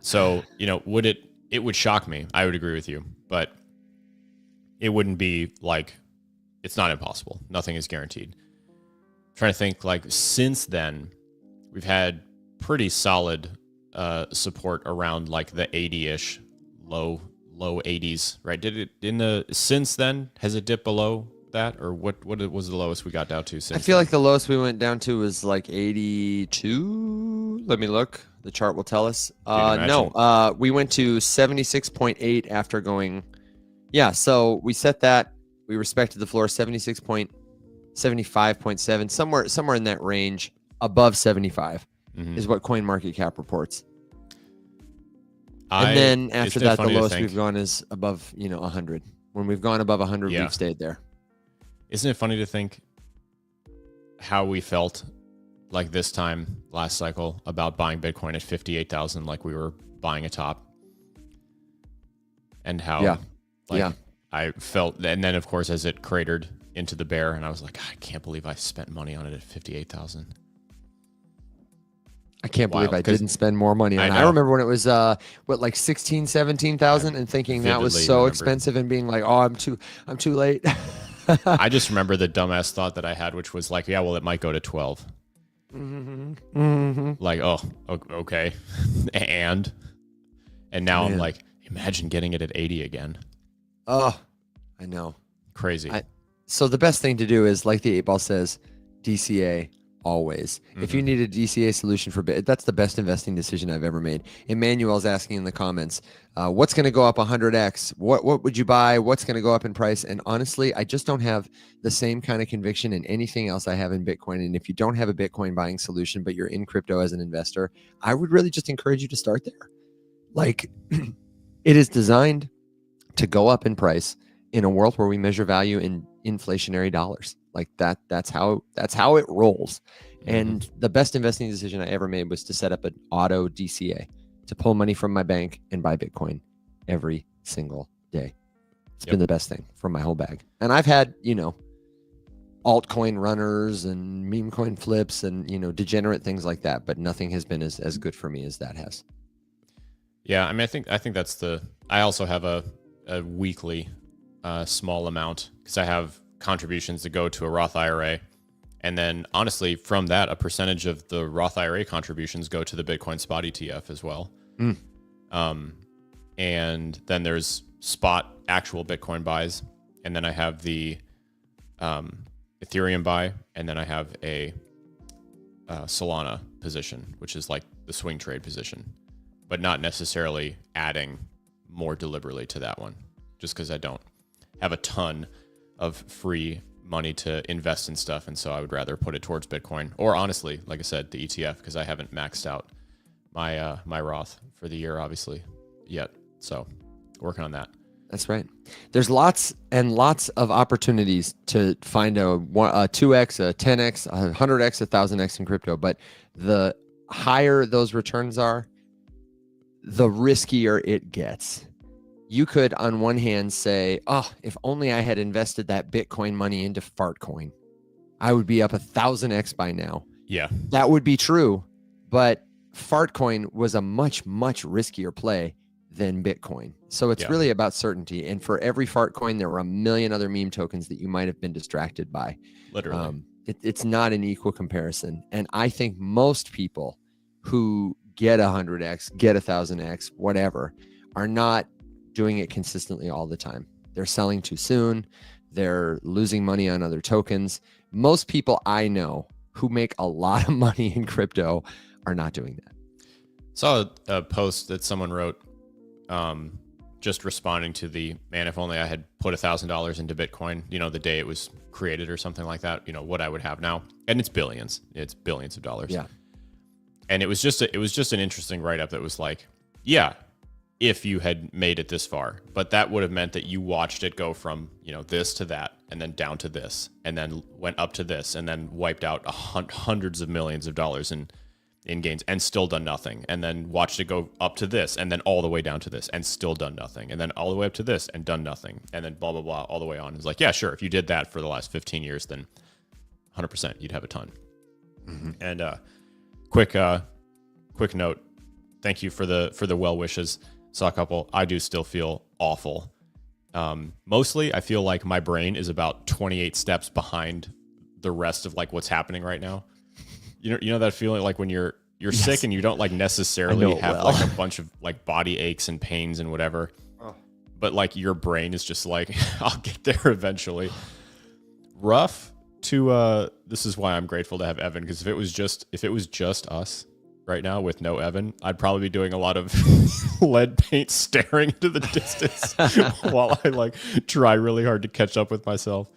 [SPEAKER 2] So, it would shock me. I would agree with you, but it wouldn't be like, it's not impossible. Nothing is guaranteed. I'm trying to think, like, since then, we've had pretty solid support around like the 80-ish, low 80s, right? Since then, has it dipped below that, or what was the lowest we got down to since?
[SPEAKER 1] I feel like the lowest we went down to was like 82. Let me look. The chart will tell us. No, we went to 76.8 after going. Yeah, so we set that. We respected the floor, 75.7, somewhere in that range, above 75 is what CoinMarketCap reports. And then after that, the lowest we've gone is above, 100. When we've gone above 100, we've stayed there.
[SPEAKER 2] Isn't it funny to think how we felt like this time last cycle about buying Bitcoin at 58,000, like we were buying a top, and how I felt, and then of course as it cratered into the bear, and I was like, I can't believe I spent money on it at 58,000.
[SPEAKER 1] I can't believe I didn't spend more money on it. I remember when it was like 16, 17,000 and thinking that was so expensive and being like, oh, I'm too late.
[SPEAKER 2] I just remember the dumbass thought that I had, which was like, yeah, well, it might go to 12. Like, oh, okay. and now I'm
[SPEAKER 1] Man.
[SPEAKER 2] like, imagine getting it at 80 again.
[SPEAKER 1] Oh, I know.
[SPEAKER 2] Crazy.
[SPEAKER 1] So the best thing to do is, like the 8-Ball says, DCA always. If you need a DCA solution for Bit, that's the best investing decision I've ever made. Emmanuel's asking in the comments, what's going to go up 100x? What would you buy? What's going to go up in price? And honestly, I just don't have the same kind of conviction in anything else I have in Bitcoin. And if you don't have a Bitcoin buying solution, but you're in crypto as an investor, I would really just encourage you to start there. Like, it is designed to go up in price in a world where we measure value in inflationary dollars. Like that's how it rolls. And the best investing decision I ever made was to set up an auto DCA to pull money from my bank and buy Bitcoin every single day. It's been the best thing from my whole bag. And I've had, altcoin runners and meme coin flips and, degenerate things like that, but nothing has been as good for me as that has.
[SPEAKER 2] Yeah, I mean, I think that's I also have a weekly small amount because I have contributions that go to a Roth IRA. And then honestly, from that, a percentage of the Roth IRA contributions go to the Bitcoin spot ETF as well. And then there's spot actual Bitcoin buys. And then I have the Ethereum buy. And then I have a Solana position, which is like the swing trade position, but not necessarily adding more deliberately to that one, just because I don't have a ton of free money to invest in stuff. And so I would rather put it towards Bitcoin, or honestly, like I said, the ETF, because I haven't maxed out my my Roth for the year, obviously, yet. So working on that.
[SPEAKER 1] That's right. There's lots and lots of opportunities to find a 2x, a 10x, a 100x, a 1000x in crypto. But the higher those returns are, the riskier it gets. You could, on one hand, say, oh, if only I had invested that Bitcoin money into Fartcoin, I would be up 1000x by now.
[SPEAKER 2] Yeah.
[SPEAKER 1] That would be true. But Fartcoin was a much, much riskier play than Bitcoin. So it's really about certainty. And for every Fartcoin, there were a million other meme tokens that you might have been distracted by.
[SPEAKER 2] Literally.
[SPEAKER 1] It's not an equal comparison. And I think most people who get 100x, get 1000x, whatever, are not doing it consistently all the time. They're selling too soon. They're losing money on other tokens. Most people I know who make a lot of money in crypto are not doing that.
[SPEAKER 2] Saw a post that someone wrote, just responding to man, if only I had put $1,000 into Bitcoin, the day it was created or something like that, what I would have now. And it's billions of dollars.
[SPEAKER 1] Yeah.
[SPEAKER 2] And it was just an interesting write-up that was like, yeah, if you had made it this far, but that would have meant that you watched it go from, this to that, and then down to this, and then went up to this, and then wiped out hundreds of millions of dollars in gains and still done nothing, and then watched it go up to this, and then all the way down to this, and still done nothing, and then all the way up to this, and done nothing, and then blah, blah, blah, all the way on. It's like, yeah, sure, if you did that for the last 15 years, then 100% you'd have a ton. And quick note, thank you for the well wishes. Saw a couple. I do still feel awful. Mostly, I feel like my brain is about 28 steps behind the rest of like what's happening right now. You know that feeling like when you're sick and you don't like necessarily have like a bunch of like body aches and pains and whatever, but like your brain is just like, I'll get there eventually. Rough to this is why I'm grateful to have Evan, because if it was just us right now with no Evan, I'd probably be doing a lot of lead paint staring into the distance while I like try really hard to catch up with myself.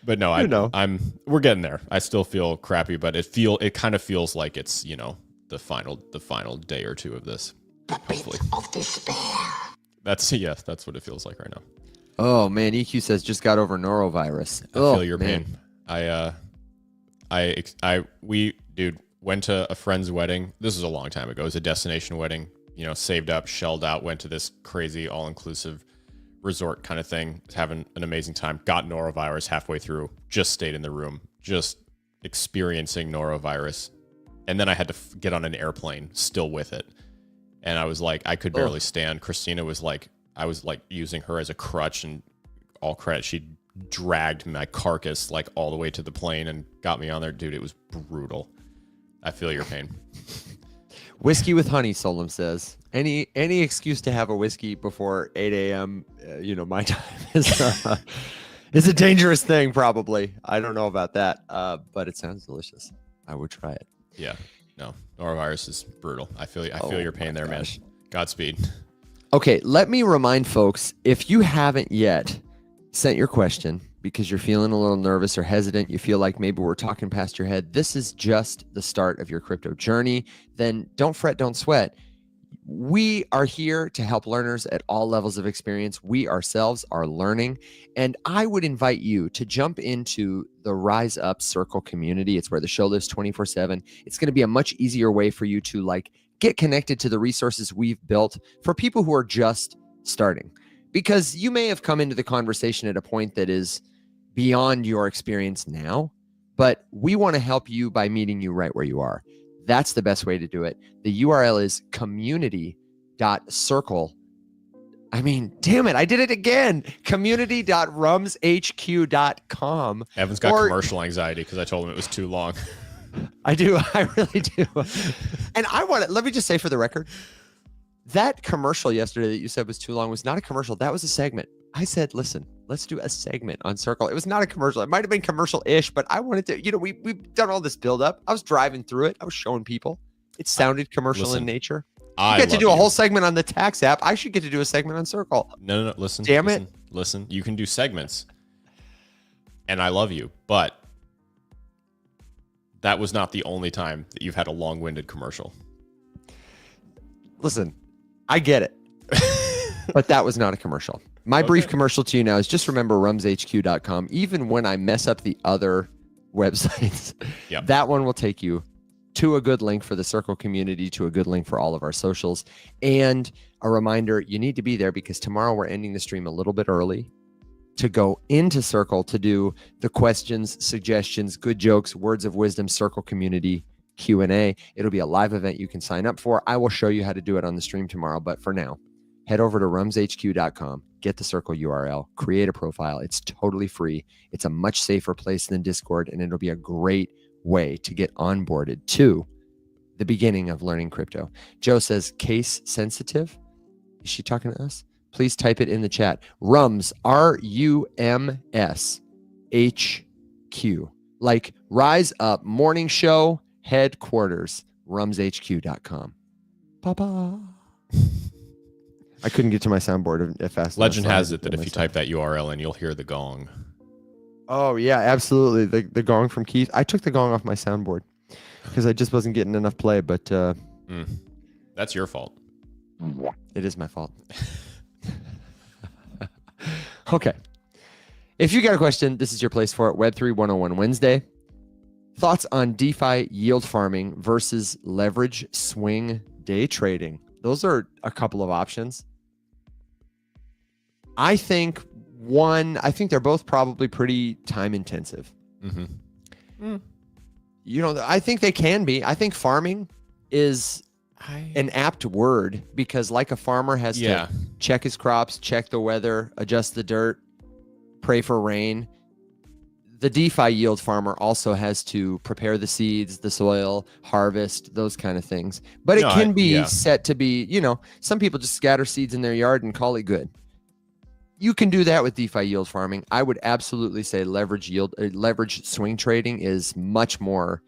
[SPEAKER 2] But no, we're getting there. I still feel crappy, but it kind of feels like it's, the final day or two of this. Hopefully.
[SPEAKER 6] Of despair.
[SPEAKER 2] That's what it feels like right now.
[SPEAKER 1] Oh man, EQ says just got over norovirus.
[SPEAKER 2] I feel your pain. We went to a friend's wedding. This was a long time ago. It was a destination wedding, saved up, shelled out, went to this crazy all-inclusive resort kind of thing, having an amazing time, got norovirus halfway through, just stayed in the room, just experiencing norovirus. And then I had to get on an airplane still with it. And I was like, I could barely stand. Christina was like, I was like using her as a crutch, and all credit, she dragged my carcass like all the way to the plane and got me on there. Dude, it was brutal. I feel your pain.
[SPEAKER 1] Whiskey with honey, Solom says. Any excuse to have a whiskey before 8 a.m., my time is a dangerous thing, probably. I don't know about that, but it sounds delicious. I would try it.
[SPEAKER 2] Yeah. No, norovirus is brutal. I feel your pain there,
[SPEAKER 1] gosh.
[SPEAKER 2] man. Godspeed.
[SPEAKER 1] Okay, let me remind folks, if you haven't yet sent your question because you're feeling a little nervous or hesitant, you feel like maybe we're talking past your head, this is just the start of your crypto journey, then don't fret, don't sweat. We are here to help learners at all levels of experience. We ourselves are learning, and I would invite you to jump into the Rise Up Circle community. It's where the show lives 24/7. It's going to be a much easier way for you to get connected to the resources we've built for people who are just starting, because you may have come into the conversation at a point that is beyond your experience now, but we want to help you by meeting you right where you are. That's the best way to do it. The URL is community.circle. I mean, damn it, I did it again. Community.rumshq.com.
[SPEAKER 2] Evan's got commercial anxiety because I told him it was too long.
[SPEAKER 1] I do. I really do. And let me just say for the record, that commercial yesterday that you said was too long was not a commercial. That was a segment. I said, listen, let's do a segment on Circle. It was not a commercial. It might have been commercial-ish, but I wanted to, we've done all this build-up. I was driving through it. I was showing people. It sounded commercial in nature. You get to do a whole segment on the tax app. I should get to do a segment on Circle.
[SPEAKER 2] No. Listen.
[SPEAKER 1] Damn it.
[SPEAKER 2] Listen. You can do segments. And I love you, but that was not the only time that you've had a long-winded commercial.
[SPEAKER 1] Listen, I get it. But that was not a commercial. My brief commercial to you now is just remember rumshq.com. Even when I mess up the other websites, that one will take you to a good link for the Circle community, to a good link for all of our socials. And a reminder, you need to be there because tomorrow we're ending the stream a little bit early to go into Circle to do the questions, suggestions, good jokes, words of wisdom, Circle community Q&A. It'll be a live event you can sign up for. I will show you how to do it on the stream tomorrow. But for now, head over to rumshq.com, get the Circle URL, create a profile. It's totally free. It's a much safer place than Discord, and it'll be a great way to get onboarded to the beginning of learning crypto. Joe says, case sensitive? Is she talking to us? Please type it in the chat. RUMS, RUMSHQ. Like Rise Up Morning Show Headquarters, rumshq.com. Bye-bye. I couldn't get to my soundboard fast enough.
[SPEAKER 2] Legend has it that if you type that URL in, you'll hear the gong.
[SPEAKER 1] Oh, yeah, absolutely. The gong from Keith. I took the gong off my soundboard because I just wasn't getting enough play, but...
[SPEAKER 2] That's your fault.
[SPEAKER 1] It is my fault. Okay. If you got a question, this is your place for it. Web3 101 Wednesday. Thoughts on DeFi yield farming versus leverage swing day trading? Those are a couple of options. I think they're both probably pretty time intensive. I think they can be. I think farming is an apt word because like a farmer has to check his crops, check the weather, adjust the dirt, pray for rain. The DeFi yield farmer also has to prepare the seeds, the soil, harvest, those kind of things. But it can be set to be, some people just scatter seeds in their yard and call it good. You can do that with DeFi yield farming. I would absolutely say leverage swing trading is much more.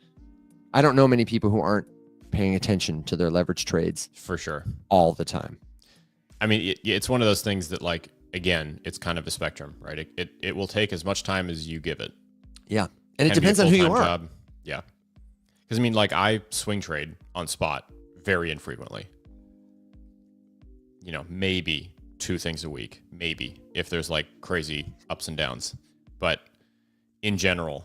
[SPEAKER 1] I don't know many people who aren't paying attention to their leverage trades
[SPEAKER 2] for sure
[SPEAKER 1] all the time.
[SPEAKER 2] I mean, it's one of those things that, like, again, it's kind of a spectrum, right? It will take as much time as you give it.
[SPEAKER 1] Yeah. And it depends on who you are.
[SPEAKER 2] Job. Yeah. Because, I mean, like, I swing trade on spot very infrequently. Maybe 2 things a week, maybe, if there's, like, crazy ups and downs. But in general,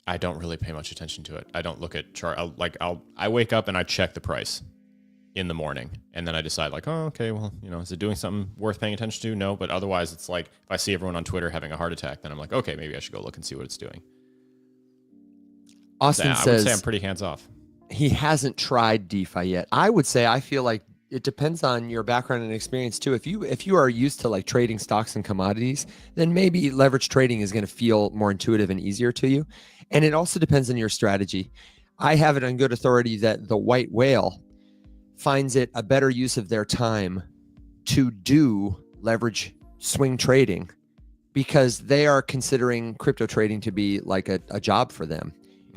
[SPEAKER 2] I don't really pay much attention to it. I don't look at chart. I wake up and I check the price in the morning, and then I decide, like, oh, okay, well, is it doing something worth paying attention to? No, but otherwise it's like if I see everyone on Twitter having a heart attack, then I'm like, okay, maybe I should go look and see what it's doing.
[SPEAKER 1] Austin says
[SPEAKER 2] I would say I'm pretty hands off.
[SPEAKER 1] He hasn't tried DeFi yet. I would say I feel like it depends on your background and experience too. If you are used to like trading stocks and commodities, then maybe leverage trading is going to feel more intuitive and easier to you. And it also depends on your strategy. I have it on good authority that the white whale finds it a better use of their time to do leverage swing trading because they are considering crypto trading to be like a job for them.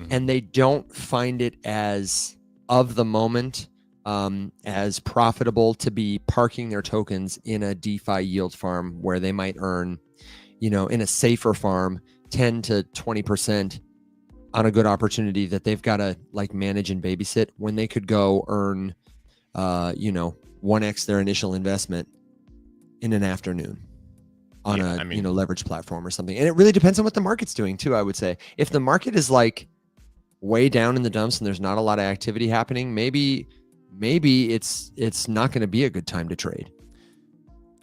[SPEAKER 1] And they don't find it as of the moment as profitable to be parking their tokens in a DeFi yield farm where they might earn, in a safer farm, 10 to 20% on a good opportunity that they've got to like manage and babysit when they could go earn, 1x their initial investment in an afternoon on leverage platform or something. And it really depends on what the market's doing too, I would say. If the market is like way down in the dumps and there's not a lot of activity happening, maybe it's not going to be a good time to trade.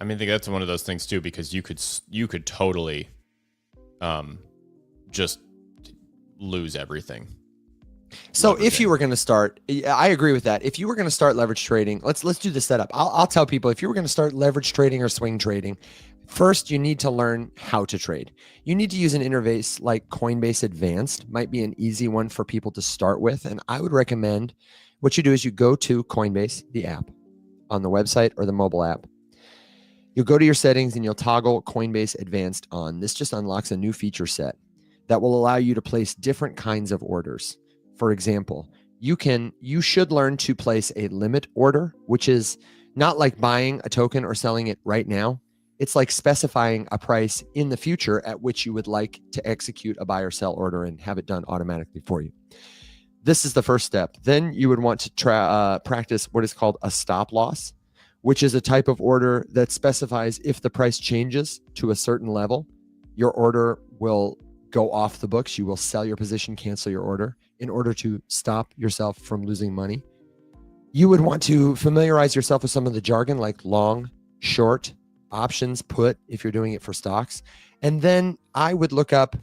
[SPEAKER 2] I mean, I think that's one of those things too, because you could totally just lose everything.
[SPEAKER 1] So if you were going to start, I agree with that. If you were going to start leverage trading, let's do the setup. I'll tell people, if you were going to start leverage trading or swing trading, first you need to learn how to trade. You need to use an interface like Coinbase Advanced, might be an easy one for people to start with. And I would recommend what you do is you go to Coinbase, the app on the website or the mobile app. You'll go to your settings and you'll toggle Coinbase Advanced on. This just unlocks a new feature set that will allow you to place different kinds of orders. For example, you should learn to place a limit order, which is not like buying a token or selling it right now. It's like specifying a price in the future at which you would like to execute a buy or sell order and have it done automatically for you. This is the first step. Then you would want to practice what is called a stop loss, which is a type of order that specifies if the price changes to a certain level, your order will go off the books. You will sell your position, cancel your order in order to stop yourself from losing money. You would want to familiarize yourself with some of the jargon like long, short, options, put, if you're doing it for stocks. And then I would look up,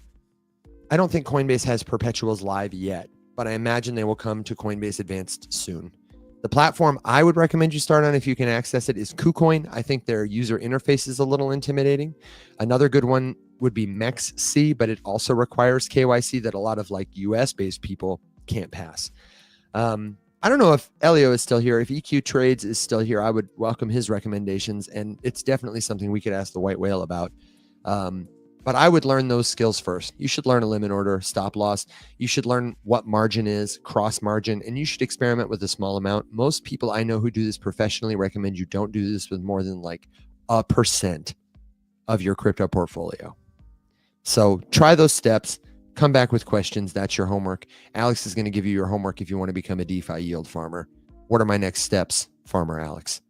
[SPEAKER 1] I don't think Coinbase has perpetuals live yet, but I imagine they will come to Coinbase Advanced soon. The platform I would recommend you start on if you can access it is KuCoin. I think their user interface is a little intimidating. Another good one would be MEXC, but it also requires KYC that a lot of like US based people can't pass. I don't know if Elio is still here. If EQ Trades is still here, I would welcome his recommendations. And it's definitely something we could ask the white whale about. But I would learn those skills first. You should learn a limit order, stop loss. You should learn what margin is, cross margin, and you should experiment with a small amount. Most people I know who do this professionally recommend you don't do this with more than like 1% of your crypto portfolio. So try those steps, come back with questions. That's your homework. Alex is going to give you your homework if you want to become a DeFi yield farmer. What are my next steps, Farmer Alex?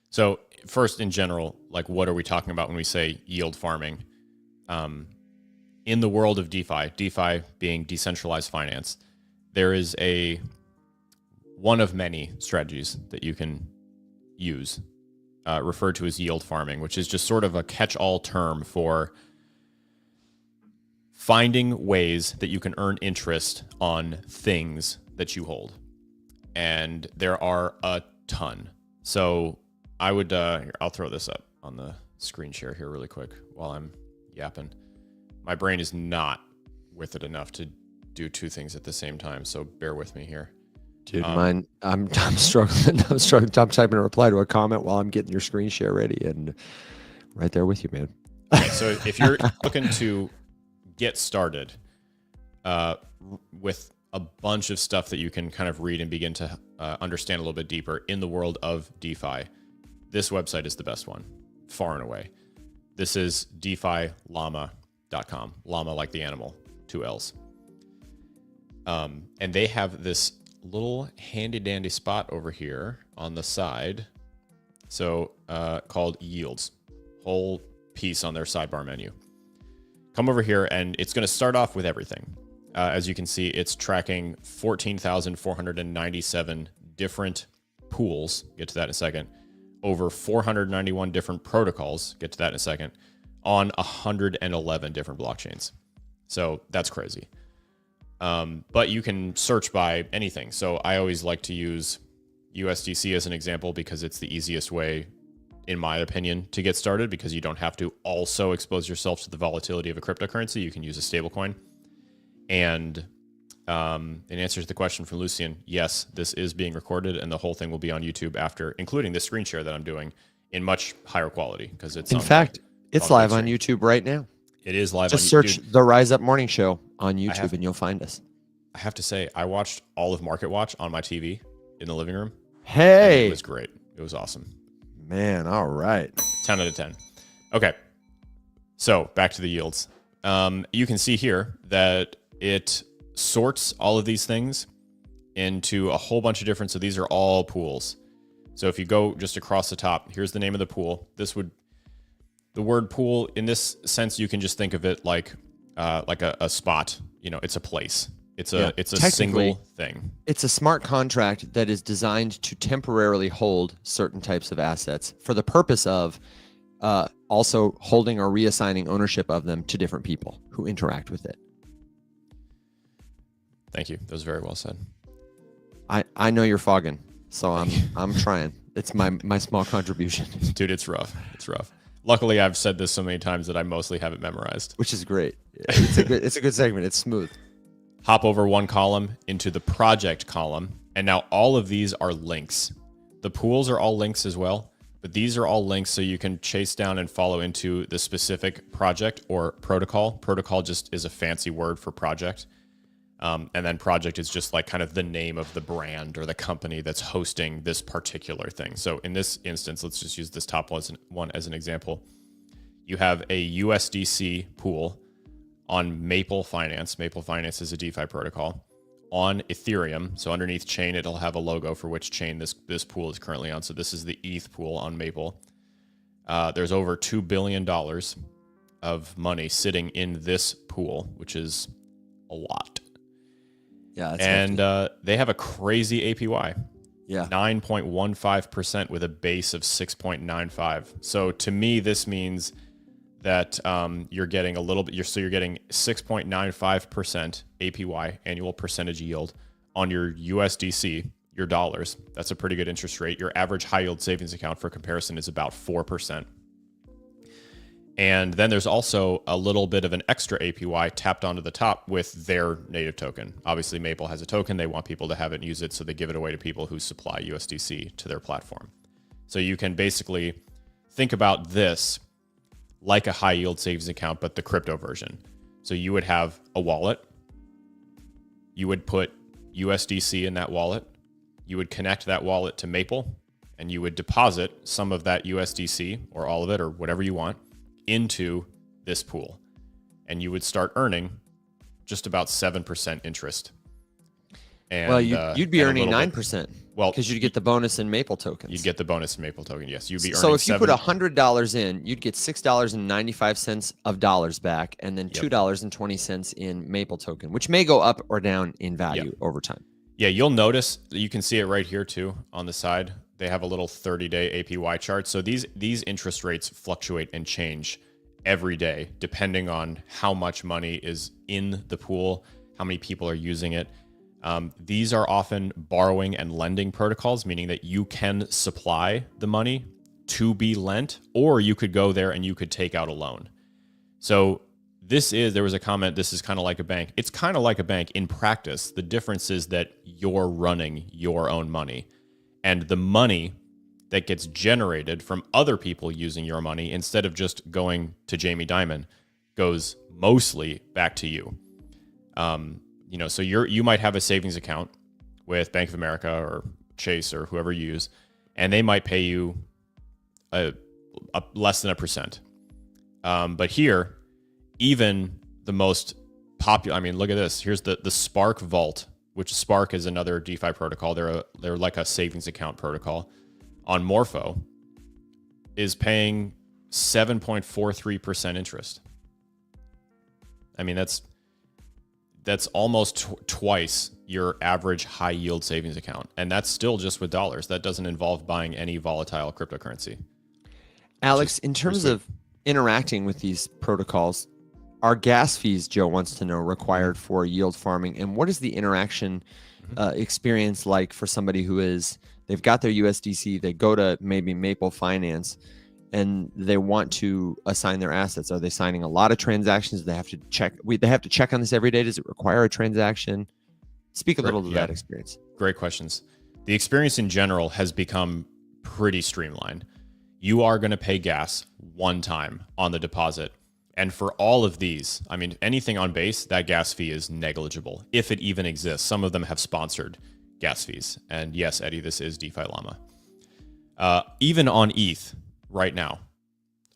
[SPEAKER 2] So first, in general, like what are we talking about when we say yield farming? In the world of DeFi being decentralized finance, there is one of many strategies that you can use, referred to as yield farming, which is just sort of a catch-all term for finding ways that you can earn interest on things that you hold. And there are a ton. So I would, here, I'll throw this up on the screen share here really quick while I'm yapping. My brain is not with it enough to do two things at the same time, so bear with me here.
[SPEAKER 1] Dude, mine, I'm struggling. I'm typing a reply to a comment while I'm getting your screen share ready, and right there with you, man.
[SPEAKER 2] Okay, so if you're looking to get started with a bunch of stuff that you can kind of read and begin to understand a little bit deeper in the world of DeFi, this website is the best one, far and away. This is DeFiLllama.com. Llama like the animal, 2 L's. And they have this little handy dandy spot over here on the side, so called yields, whole piece on their sidebar menu. Come over here and it's going to start off with everything. As you can see, it's tracking 14,497 different pools. Get to that in a second. Over 491 different protocols. Get to that in a second. On 111 different blockchains. So that's crazy. But you can search by anything. So I always like to use USDC as an example because it's the easiest way, in my opinion, to get started, because you don't have to also expose yourself to the volatility of a cryptocurrency. You can use a stablecoin. And in answer to the question from Lucian, yes, this is being recorded, and the whole thing will be on YouTube after, including the screen share that I'm doing in much higher quality, because it's
[SPEAKER 1] In fact, it's live on YouTube right now.
[SPEAKER 2] It is live.
[SPEAKER 1] Just
[SPEAKER 2] on
[SPEAKER 1] search
[SPEAKER 2] YouTube.
[SPEAKER 1] the Rise Up Morning Show on YouTube and you'll find us.
[SPEAKER 2] I have to say, I watched all of Market Watch on my TV in the living room.
[SPEAKER 1] Hey,
[SPEAKER 2] it was great. It was awesome.
[SPEAKER 1] Man, all right.
[SPEAKER 2] 10 out of 10. Okay. So back to the yields. You can see here that it sorts all of these things into a whole bunch of different. So these are all pools. So if you go just across the top, here's the name of the pool. The word pool in this sense, you can just think of it like a spot. It's a place. It's a single thing. It's
[SPEAKER 1] a smart contract that is designed to temporarily hold certain types of assets for the purpose of also holding or reassigning ownership of them to different people who interact with it.
[SPEAKER 2] Thank you. That was very well said.
[SPEAKER 1] I know you're fogging, so I'm trying. It's my small contribution.
[SPEAKER 2] Dude, it's rough. It's rough. Luckily, I've said this so many times that I mostly have it memorized.
[SPEAKER 1] Which is great. It's a good segment. It's smooth.
[SPEAKER 2] Hop over one column into the project column, and now all of these are links. The pools are all links as well, but these are all links so you can chase down and follow into the specific project or protocol. Protocol just is a fancy word for project. And then project is just like kind of the name of the brand or the company that's hosting this particular thing. So in this instance, let's just use this top one as an example. You have a USDC pool on Maple Finance. Maple Finance is a DeFi protocol on Ethereum. So underneath chain, it'll have a logo for which chain this pool is currently on. So this is the ETH pool on Maple. There's over $2 billion of money sitting in this pool, which is a lot.
[SPEAKER 1] Yeah,
[SPEAKER 2] and they have a crazy APY.
[SPEAKER 1] Yeah,
[SPEAKER 2] 9.15% with a base of 6.95. So to me, this means that you're getting a little bit. You're getting 6.95% APY, annual percentage yield, on your USDC, your dollars. That's a pretty good interest rate. Your average high yield savings account, for comparison, is about 4%. And then there's also a little bit of an extra APY tapped onto the top with their native token. Obviously, Maple has a token. They want people to have it and use it, so they give it away to people who supply USDC to their platform. So you can basically think about this like a high yield savings account, but the crypto version. So you would have a wallet. You would put USDC in that wallet. You would connect that wallet to Maple, and you would deposit some of that USDC, or all of it, or whatever you want, into this pool, and you would start earning just about 7% interest. And,
[SPEAKER 1] well, you'd be earning 9%.
[SPEAKER 2] Well,
[SPEAKER 1] because you'd get the bonus in Maple tokens.
[SPEAKER 2] You'd get the bonus in Maple token. Yes, you'd be earning.
[SPEAKER 1] So if you put $100 in, you'd get $6.95 of dollars back, and then $2.20 in Maple token, which may go up or down in value over time.
[SPEAKER 2] Yeah, you'll notice that you can see it right here too on the side. They have a little 30-day APY chart. So these interest rates fluctuate and change every day, depending on how much money is in the pool, how many people are using it. These are often borrowing and lending protocols, meaning that you can supply the money to be lent, or you could go there and you could take out a loan. So there was a comment, this is kind of like a bank. It's kind of like a bank in practice. The difference is that you're running your own money. And the money that gets generated from other people using your money, instead of just going to Jamie Dimon, goes mostly back to you. So you might have a savings account with Bank of America or Chase or whoever you use, and they might pay you a less than 1%. But here, even the most popular, look at this. Here's the Spark Vault, which Spark is another DeFi protocol. They're like a savings account protocol on Morpho, is paying 7.43% interest. That's almost twice your average high yield savings account. And that's still just with dollars. That doesn't involve buying any volatile cryptocurrency.
[SPEAKER 1] Alex, in terms of interacting with these protocols, Are gas fees, Joe wants to know, required for yield farming? And what is the interaction experience like for somebody who they've got their USDC, they go to maybe Maple Finance, and they want to assign their assets? Are they signing a lot of transactions? They have to check. They have to check on this every day. Does it require a transaction? Speak a little to that experience.
[SPEAKER 2] Great questions. The experience in general has become pretty streamlined. You are going to pay gas one time on the deposit. And for all of these, I mean, anything on Base, that gas fee is negligible, if it even exists. Some of them have sponsored gas fees. And yes, Eddie, this is DeFi Llama. Even on ETH right now.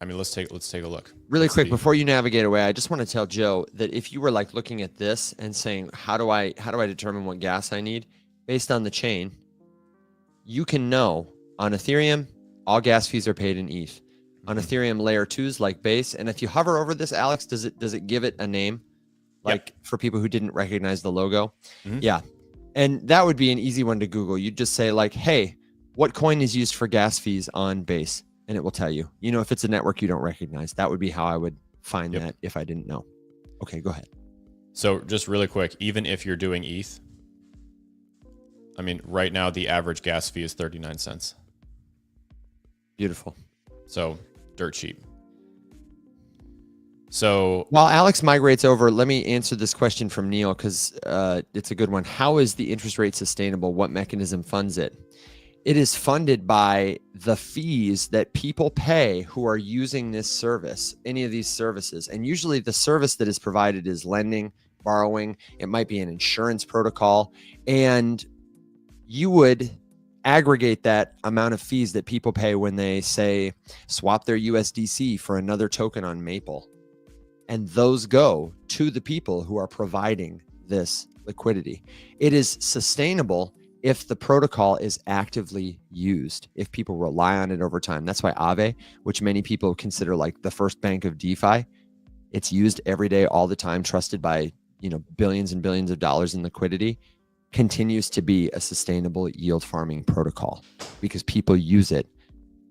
[SPEAKER 2] I mean, let's take a look.
[SPEAKER 1] Really quick, before you navigate away, I just want to tell Joe that if you were like looking at this and saying, how do I determine what gas I need based on the chain, you can know on Ethereum, all gas fees are paid in ETH. On Ethereum layer 2s like Base, and if you hover over this, Alex, does it give it a name? Like for people who didn't recognize the logo? Yeah. And that would be an easy one to Google. You'd just say like, hey, what coin is used for gas fees on Base? And it will tell you. You know, if it's a network you don't recognize, that would be how I would find that if I didn't know. Okay, go ahead.
[SPEAKER 2] So just really quick, even if you're doing ETH, I mean, right now the average gas fee is 39 cents.
[SPEAKER 1] Beautiful.
[SPEAKER 2] So dirt cheap. So
[SPEAKER 1] while Alex migrates over, let me answer this question from Neil because it's a good one. How is the interest rate sustainable? What mechanism funds it? It is funded by the fees that people pay who are using this service, any of these services. And usually the service that is provided is lending, borrowing. It might be an insurance protocol. And you would aggregate that amount of fees that people pay when they say swap their USDC for another token on Maple. And those go to the people who are providing this liquidity. It is sustainable if the protocol is actively used, if people rely on it over time. That's why Aave, which many people consider like the first bank of DeFi, it's used every day, all the time, trusted by, you know, billions and billions of dollars in liquidity, continues to be a sustainable yield farming protocol because people use it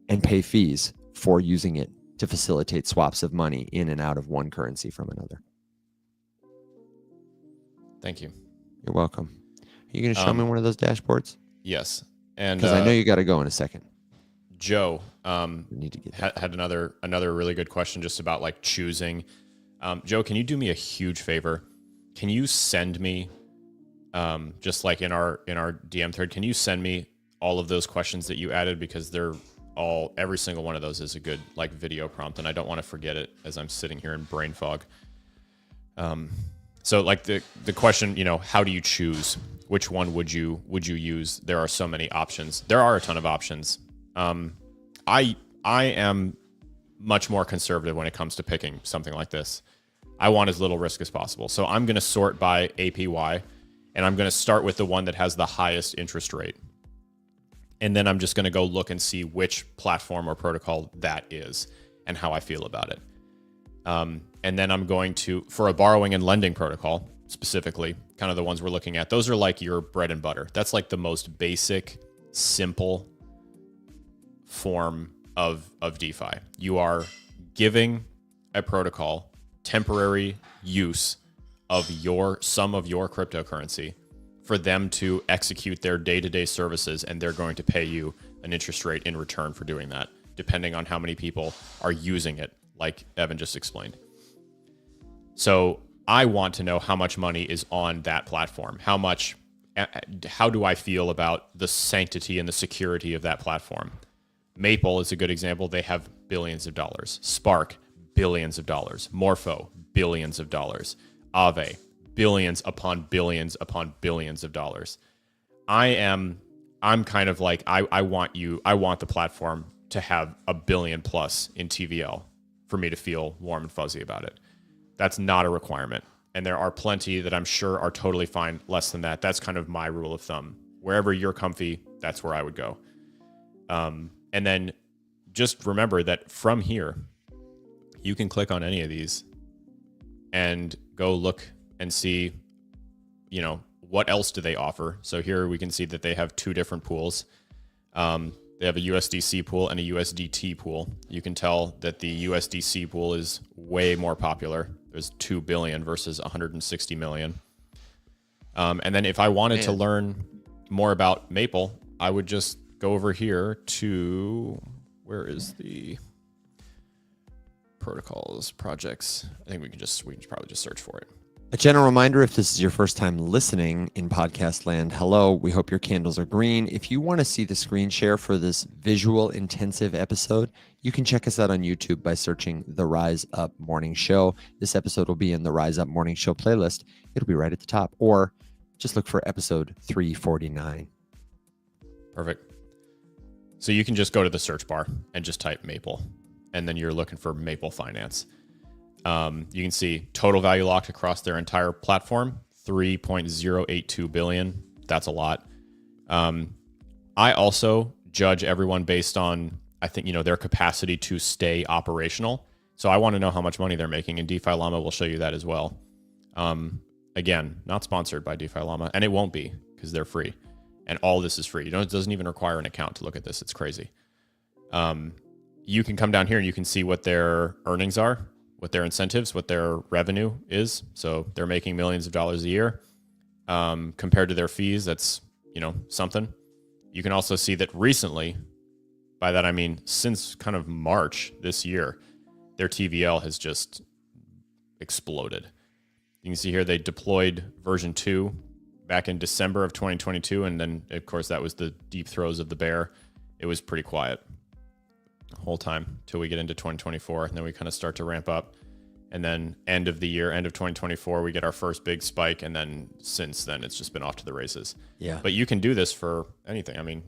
[SPEAKER 1] and pay fees for using it to facilitate swaps of money in and out of one currency from another.
[SPEAKER 2] Thank you.
[SPEAKER 1] You're welcome. Are you going to show me one of those dashboards?
[SPEAKER 2] Yes. And
[SPEAKER 1] because I know you got to go in a second.
[SPEAKER 2] Joe
[SPEAKER 1] need to get
[SPEAKER 2] had another really good question just about like choosing. Joe, can you do me a huge favor? Can you send me just like in our DM thread, can you send me all of those questions that you added, because every single one of those is a good like video prompt, and I don't want to forget it as I'm sitting here in brain fog. So like the question, you know, how do you choose? Which one would you use? There are so many options. There are a ton of options. I am much more conservative when it comes to picking something like this. I want as little risk as possible. So I'm going to sort by APY, and I'm going to start with the one that has the highest interest rate. And then I'm just going to go look and see which platform or protocol that is and how I feel about it. And then I'm going to, for a borrowing and lending protocol, specifically, kind of the ones we're looking at, those are like your bread and butter. That's like the most basic, simple form of DeFi. You are giving a protocol temporary use of some of your cryptocurrency for them to execute their day-to-day services, and they're going to pay you an interest rate in return for doing that, depending on how many people are using it, like Evan just explained. So I want to know how much money is on that platform. How do I feel about the sanctity and the security of that platform? Maple is a good example. They have billions of dollars. Spark, billions of dollars. Morpho, billions of dollars. Aave, billions upon billions upon billions of dollars. I'm kind of like, I want the platform to have $1 billion plus in TVL for me to feel warm and fuzzy about it. That's not a requirement. And there are plenty that I'm sure are totally fine less than that. That's kind of my rule of thumb. Wherever you're comfy, that's where I would go. And then just remember that from here, you can click on any of these and go look and see, you know, what else do they offer. So here we can see that they have two different pools. They have a USDC pool and a USDT pool. You can tell that the USDC pool is way more popular. There's 2 billion versus 160 million. And then if I wanted to learn more about Maple, I would just go over here to, where is the protocols, projects? I think we can probably just search for it.
[SPEAKER 1] A general reminder, if this is your first time listening in podcast land, hello, we hope your candles are green. If you want to see the screen share for this visual intensive episode, you can check us out on YouTube by searching The Rise Up Morning Show. This episode will be in the Rise Up Morning Show playlist. It'll be right at the top, or just look for episode 349.
[SPEAKER 2] Perfect. So you can just go to the search bar and just type Maple, and then you're looking for Maple Finance. You can see total value locked across their entire platform, 3.082 billion. That's a lot. I also judge everyone based on, I think, their capacity to stay operational. So I want to know how much money they're making, and DeFi Llama will show you that as well. Again, not sponsored by DeFi Llama, and it won't be because they're free. And all this is free. It doesn't even require an account to look at this. It's crazy. You can come down here and you can see what their earnings are, what their incentives, what their revenue is. So they're making millions of dollars a year. Compared to their fees, that's, something. You can also see that recently, by that I mean since kind of March this year, their TVL has just exploded. You can see here they deployed version 2 back in December of 2022, and then, of course, that was the deep throes of the bear. It was pretty quiet the whole time till we get into 2024, and then we kind of start to ramp up. And then end of the year, end of 2024, we get our first big spike, and then since then, it's just been off to the races.
[SPEAKER 1] Yeah.
[SPEAKER 2] But you can do this for anything. I mean,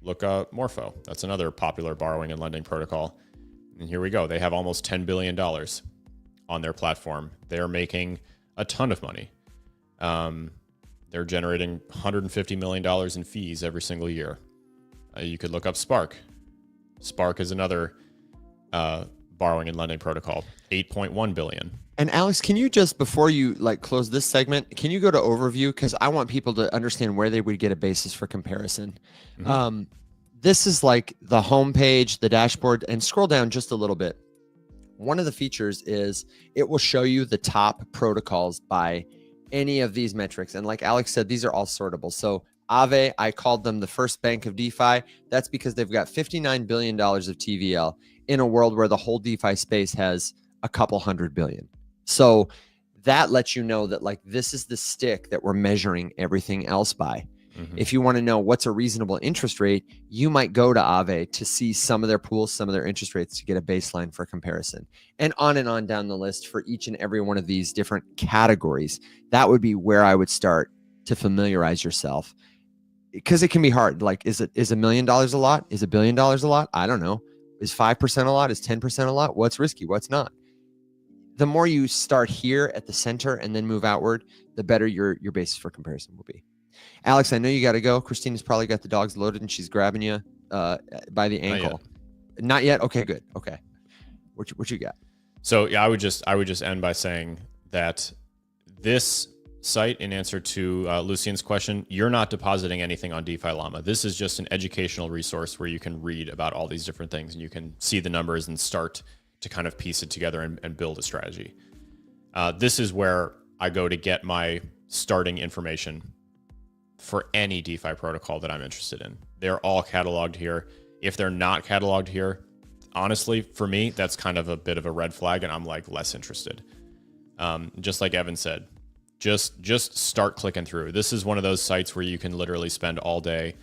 [SPEAKER 2] look up Morpho. That's another popular borrowing and lending protocol. And here we go. They have almost $10 billion on their platform. They're making a ton of money. They're generating $150 million in fees every single year. You could look up Spark. Spark is another borrowing and lending protocol, 8.1 billion.
[SPEAKER 1] And Alex, can you just, before you close this segment, can you go to overview? Because I want people to understand where they would get a basis for comparison. Mm-hmm. This is like the homepage, the dashboard, and scroll down just a little bit. One of the features is it will show you the top protocols by any of these metrics. And like Alex said, these are all sortable. So Aave, I called them the first bank of DeFi. That's because they've got $59 billion of TVL in a world where the whole DeFi space has a couple $100 billion. So that lets you know that this is the stick that we're measuring everything else by. Mm-hmm. If you want to know what's a reasonable interest rate, you might go to Aave to see some of their pools, some of their interest rates to get a baseline for comparison. And on down the list for each and every one of these different categories. That would be where I would start to familiarize yourself, because it can be hard. Is $1 million a lot? Is $1 billion a lot? I don't know. Is 5% a lot? Is 10% a lot? What's risky? What's not? The more you start here at the center and then move outward, the better your basis for comparison will be. Alex, I know you got to go. Christina's probably got the dogs loaded and she's grabbing you by the ankle. Not yet. Okay, good. Okay. What you got?
[SPEAKER 2] So yeah, I would just end by saying that this site, in answer to Lucian's question, you're not depositing anything on DeFi Llama. This is just an educational resource where you can read about all these different things and you can see the numbers and start to kind of piece it together and build a strategy. This is where I go to get my starting information for any DeFi protocol that I'm interested in. They're all cataloged here. If they're not cataloged here, honestly, for me, that's kind of a bit of a red flag, and I'm less interested. Just like Evan said, just start clicking through. This is one of those sites where you can literally spend all day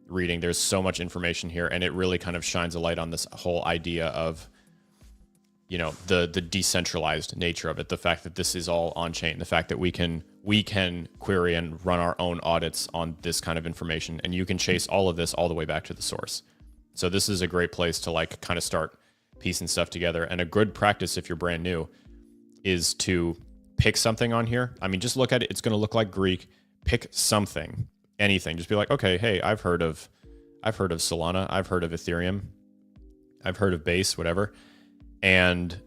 [SPEAKER 2] reading. There's so much information here, and it really kind of shines a light on this whole idea of, the decentralized nature of it, the fact that this is all on chain, the fact that we can query and run our own audits on this kind of information, and you can chase all of this all the way back to the source. So this is a great place to kind of start piecing stuff together. And a good practice if you're brand new is to pick something on here. I mean, just look at it. It's going to look like Greek. Pick something, anything. Just be like, okay, hey, I've heard of Solana. I've heard of Ethereum. I've heard of Base, whatever. And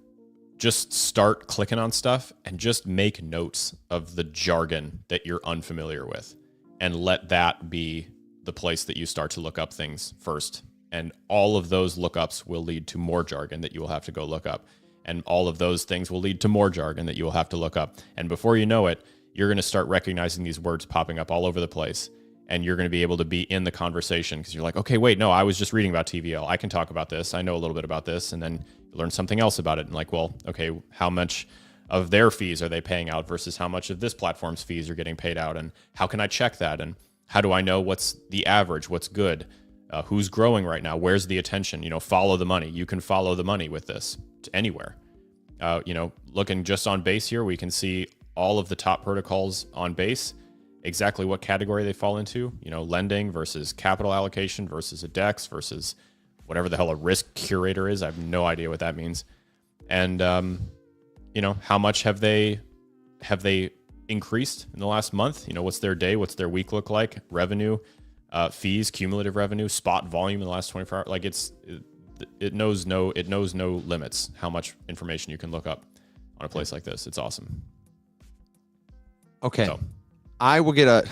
[SPEAKER 2] just start clicking on stuff and just make notes of the jargon that you're unfamiliar with, and let that be the place that you start to look up things first. And all of those lookups will lead to more jargon that you will have to go look up. And all of those things will lead to more jargon that you will have to look up. And before you know it, you're going to start recognizing these words popping up all over the place. And you're going to be able to be in the conversation because you're like, okay, wait, no, I was just reading about TVL. I can talk about this. I know a little bit about this. And then you learn something else about it. And like, well, okay, how much of their fees are they paying out versus how much of this platform's fees are getting paid out? And how can I check that? And how do I know what's the average, what's good, who's growing right now? Where's the attention? Follow the money. You can follow the money with this to anywhere. Looking just on Base here, we can see all of the top protocols on Base, exactly what category they fall into, lending versus capital allocation versus a DEX versus whatever the hell a risk curator is. I have no idea what that means. And, how much have they increased in the last month? What's their day? What's their week look like? Revenue, fees, cumulative revenue, spot volume in the last 24 hours. Like it knows no limits how much information you can look up on a place like this. It's awesome.
[SPEAKER 1] Okay.
[SPEAKER 2] So.
[SPEAKER 1] I will get a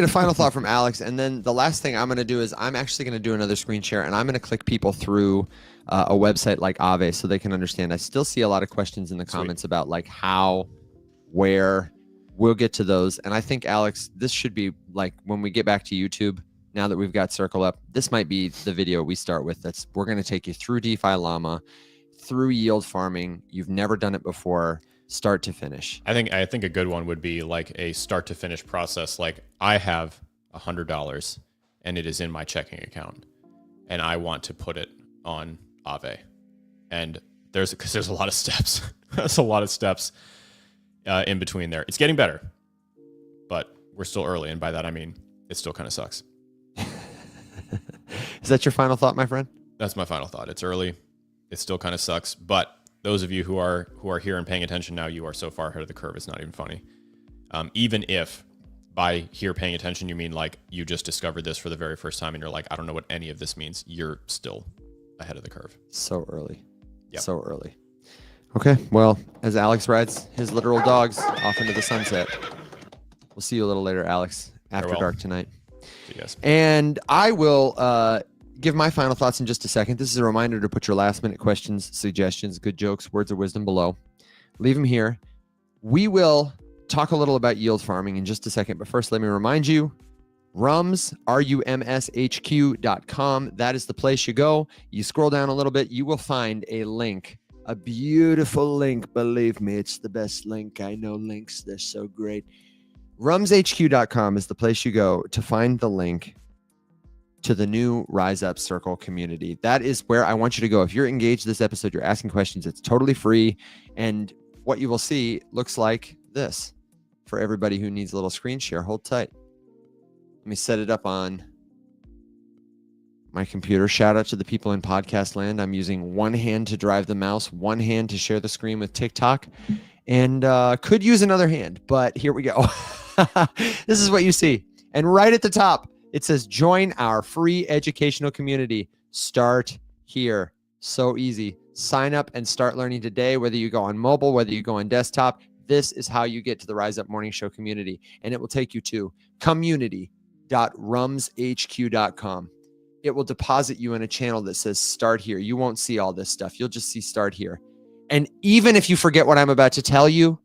[SPEAKER 1] final thought from Alex, and then the last thing I'm going to do is I'm actually going to do another screen share, and I'm going to click people through a website like Aave so they can understand. I still see a lot of questions in the comments about like how, where. We'll get to those, and I think, Alex, this should be like when we get back to YouTube. Now that we've got Circle up, this might be the video we start with. We're going to take you through DeFi Llama, through yield farming. You've never done it before. Start to finish.
[SPEAKER 2] I think a good one would be like a start to finish process. Like I have $100 and it is in my checking account and I want to put it on Aave. And there's a lot of steps. There's a lot of steps in between there. It's getting better, but we're still early. And by that, I mean, it still kind of sucks.
[SPEAKER 1] Is that your final thought, my friend?
[SPEAKER 2] That's my final thought. It's early. It still kind of sucks, but those of you who are here and paying attention now, you are so far ahead of the curve. It's not even funny. Even if by here paying attention, you mean like you just discovered this for the very first time and you're like, I don't know what any of this means. You're still ahead of the curve.
[SPEAKER 1] So early.
[SPEAKER 2] Yep.
[SPEAKER 1] So early. Okay. Well, as Alex rides his literal dogs off into the sunset, we'll see you a little later, Alex, after
[SPEAKER 2] Farewell.
[SPEAKER 1] dark tonight.
[SPEAKER 2] See you guys.
[SPEAKER 1] And I will give my final thoughts in just a second. This is a reminder to put your last minute questions, suggestions, good jokes, words of wisdom below. Leave them here. We will talk a little about yield farming in just a second. But first, let me remind you, Rums, RUMSHQ.com. That is the place you go. You scroll down a little bit, you will find a link, a beautiful link. Believe me, it's the best link. I know links. They're so great. RumsHQ.com is the place you go to find the link to the new Rise Up Circle community. That is where I want you to go. If you're engaged this episode, you're asking questions, it's totally free. And what you will see looks like this. For everybody who needs a little screen share, hold tight. Let me set it up on my computer. Shout out to the people in podcast land. I'm using one hand to drive the mouse, one hand to share the screen with TikTok, and could use another hand, but here we go. This is what you see. And right at the top, it says, join our free educational community. Start here. So easy. Sign up and start learning today, whether you go on mobile, whether you go on desktop. This is how you get to the Rise Up Morning Show community. And it will take you to community.rumshq.com. It will deposit you in a channel that says start here. You won't see all this stuff. You'll just see start here. And even if you forget what I'm about to tell you,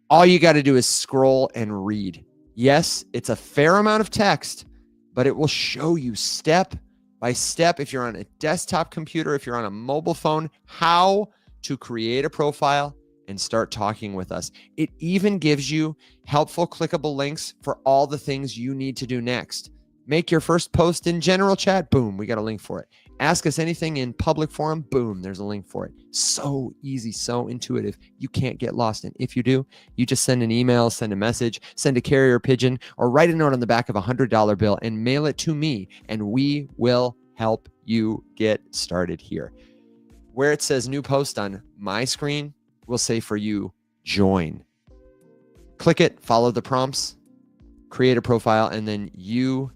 [SPEAKER 1] all you got to do is scroll and read. Yes, it's a fair amount of text, but it will show you step by step, if you're on a desktop computer, if you're on a mobile phone, how to create a profile and start talking with us. It even gives you helpful clickable links for all the things you need to do next. Make your first post in general chat. Boom, we got a link for it. Ask us anything in public forum. Boom, there's a link for it. So easy, so intuitive. You can't get lost. And if you do, you just send an email, send a message, send a carrier pigeon, or write a note on the back of a $100 bill and mail it to me, and we will help you get started here. Where it says new post on my screen, will say for you, join. Click it, follow the prompts, create a profile, and then you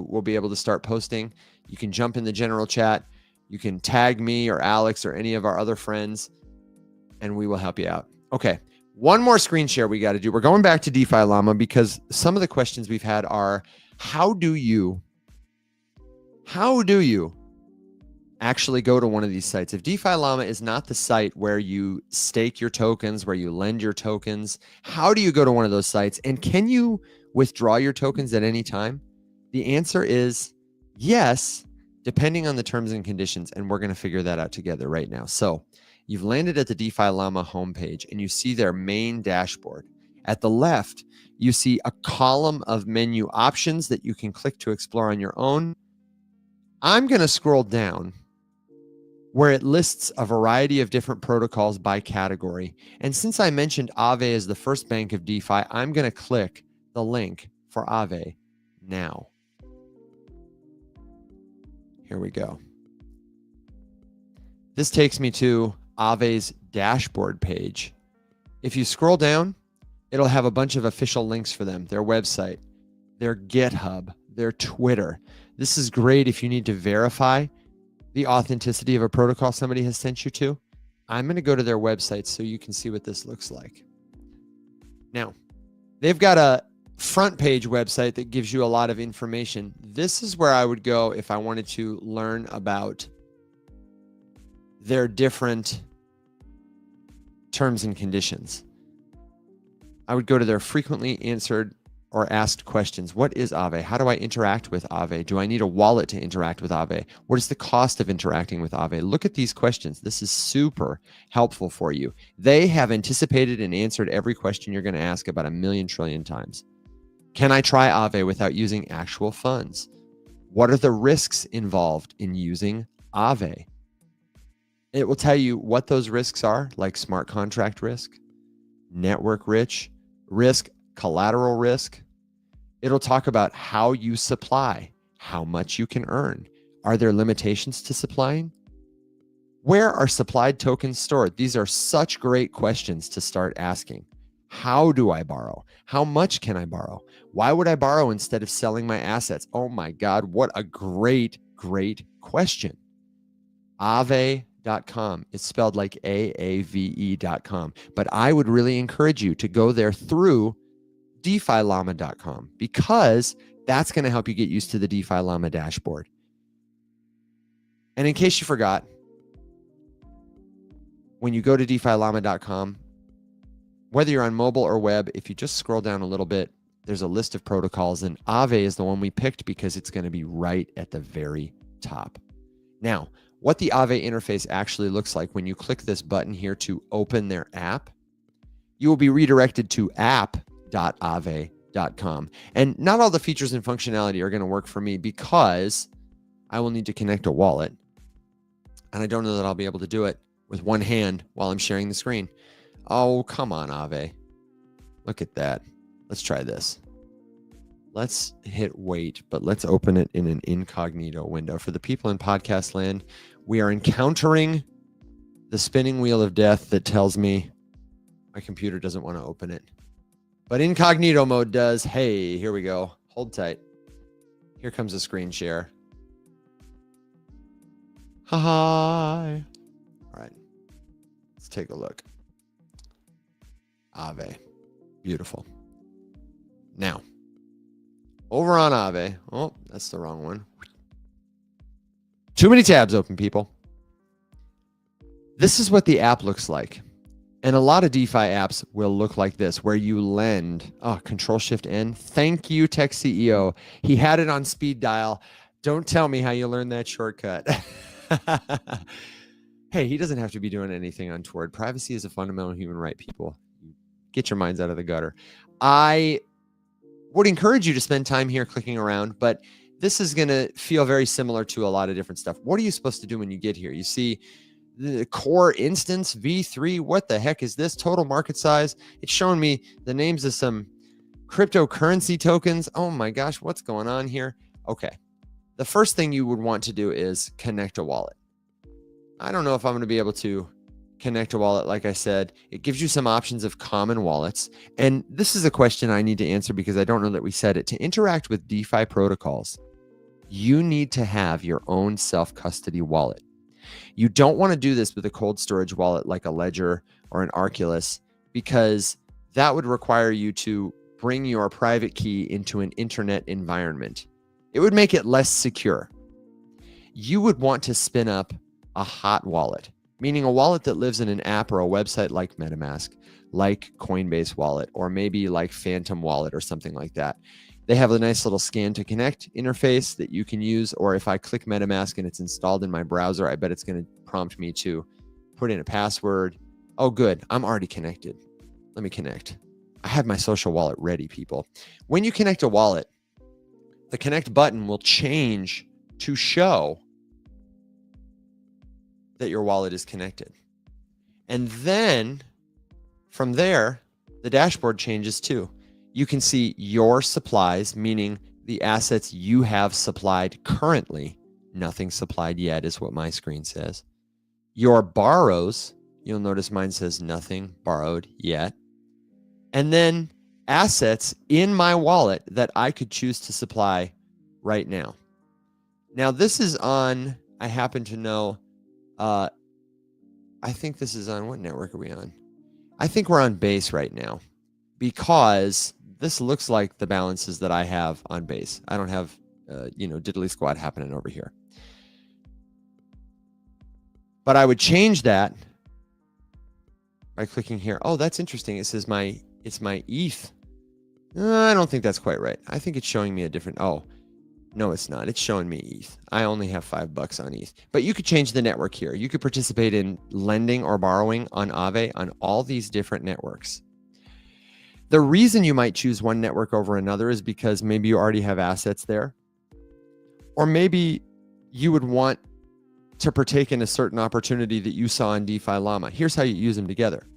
[SPEAKER 1] will be able to start posting. You can jump in the general chat. You can tag me or Alex or any of our other friends, and we will help you out. Okay, one more screen share we got to do. We're going back to DeFi Llama because some of the questions we've had are, how do you actually go to one of these sites. If DeFi Llama is not the site where you stake your tokens, where you lend your tokens, how do you go to one of those sites? And can you withdraw your tokens at any time? The answer is yes, depending on the terms and conditions. And we're going to figure that out together right now. So you've landed at the DeFi Llama homepage and you see their main dashboard. At the left, you see a column of menu options that you can click to explore on your own. I'm going to scroll down where it lists a variety of different protocols by category. And since I mentioned Aave as the first bank of DeFi, I'm going to click the link for Aave now. Here we go. This takes me to Aave's dashboard page. If you scroll down, it'll have a bunch of official links for them, their website, their GitHub, their Twitter. This is great if you need to verify the authenticity of a protocol somebody has sent you to. I'm going to go to their website so you can see what this looks like. Now, they've got a front page website that gives you a lot of information. This is where I would go if I wanted to learn about their different terms and conditions. I would go to their frequently answered or asked questions. What is Aave? How do I interact with Aave? Do I need a wallet to interact with Aave? What is the cost of interacting with Aave? Look at these questions. This is super helpful for you. They have anticipated and answered every question you're going to ask about 1,000,000 trillion times. Can I try Aave without using actual funds? What are the risks involved in using Aave? It will tell you what those risks are, like smart contract risk, network risk, collateral risk. It'll talk about how you supply, how much you can earn. Are there limitations to supplying? Where are supplied tokens stored? These are such great questions to start asking. How do I borrow? How much can I borrow? Why would I borrow instead of selling my assets? Oh my God, what a great, great question. Aave.com. It's spelled like AAVE.com. But I would really encourage you to go there through DeFiLlama.com because that's going to help you get used to the DeFi Llama dashboard. And in case you forgot, when you go to DeFiLlama.com, whether you're on mobile or web, if you just scroll down a little bit, there's a list of protocols, and Aave is the one we picked because it's going to be right at the very top. Now, what the Aave interface actually looks like when you click this button here to open their app, you will be redirected to app.aave.com. And not all the features and functionality are going to work for me because I will need to connect a wallet. And I don't know that I'll be able to do it with one hand while I'm sharing the screen. Oh, come on, Aave. Look at that. Let's try this. Let's hit wait, but let's open it in an incognito window. For the people in podcast land, we are encountering the spinning wheel of death that tells me my computer doesn't want to open it. But incognito mode does. Hey, here we go. Hold tight. Here comes a screen share. Hi. All right. Let's take a look. Aave. Beautiful. Now, over on Aave. Oh, that's the wrong one. Too many tabs open, people. This is what the app looks like. And a lot of DeFi apps will look like this, where you lend. Oh, Control-Shift-N. Thank you, Tech CEO. He had it on speed dial. Don't tell me how you learned that shortcut. Hey, he doesn't have to be doing anything untoward. Privacy is a fundamental human right, people. Get your minds out of the gutter. I would encourage you to spend time here clicking around, but this is going to feel very similar to a lot of different stuff. What are you supposed to do when you get here? You see the core instance V3. What the heck is this? Total market size. It's showing me the names of some cryptocurrency tokens. Oh my gosh, what's going on here? Okay. The first thing you would want to do is connect a wallet. I don't know if I'm going to be able to connect a wallet. Like I said, it gives you some options of common wallets. And this is a question I need to answer because I don't know that we said it. To interact with DeFi protocols, you need to have your own self-custody wallet. You don't want to do this with a cold storage wallet like a Ledger or an Arculus because that would require you to bring your private key into an internet environment. It would make it less secure. you would want to spin up a hot wallet, meaning a wallet that lives in an app or a website like MetaMask, like Coinbase Wallet, or maybe like Phantom Wallet or something like that. They have a nice little scan to connect interface that you can use, or if I click MetaMask and it's installed in my browser, I bet it's going to prompt me to put in a password. Oh, good. I'm already connected. Let me connect. I have my social wallet ready, people. When you connect a wallet, the connect button will change to show that your wallet is connected. And then from there, the dashboard changes too. You can see your supplies, meaning the assets you have supplied currently. Nothing supplied yet is what my screen says. Your borrows, you'll notice mine says nothing borrowed yet. And then assets in my wallet that I could choose to supply right now. Now this is on, I happen to know, I think this is on, what network are we on? I think we're on Base right now, because this looks like the balances that I have on Base. I don't have, diddly squat happening over here. But I would change that by clicking here. Oh, that's interesting. It says it's my ETH. I don't think that's quite right. I think it's showing me a different, oh, no, it's not. It's showing me ETH. I only have $5 on ETH. But you could change the network here. You could participate in lending or borrowing on Aave on all these different networks. The reason you might choose one network over another is because maybe you already have assets there, or maybe you would want to partake in a certain opportunity that you saw in DeFi Llama. Here's how you use them together.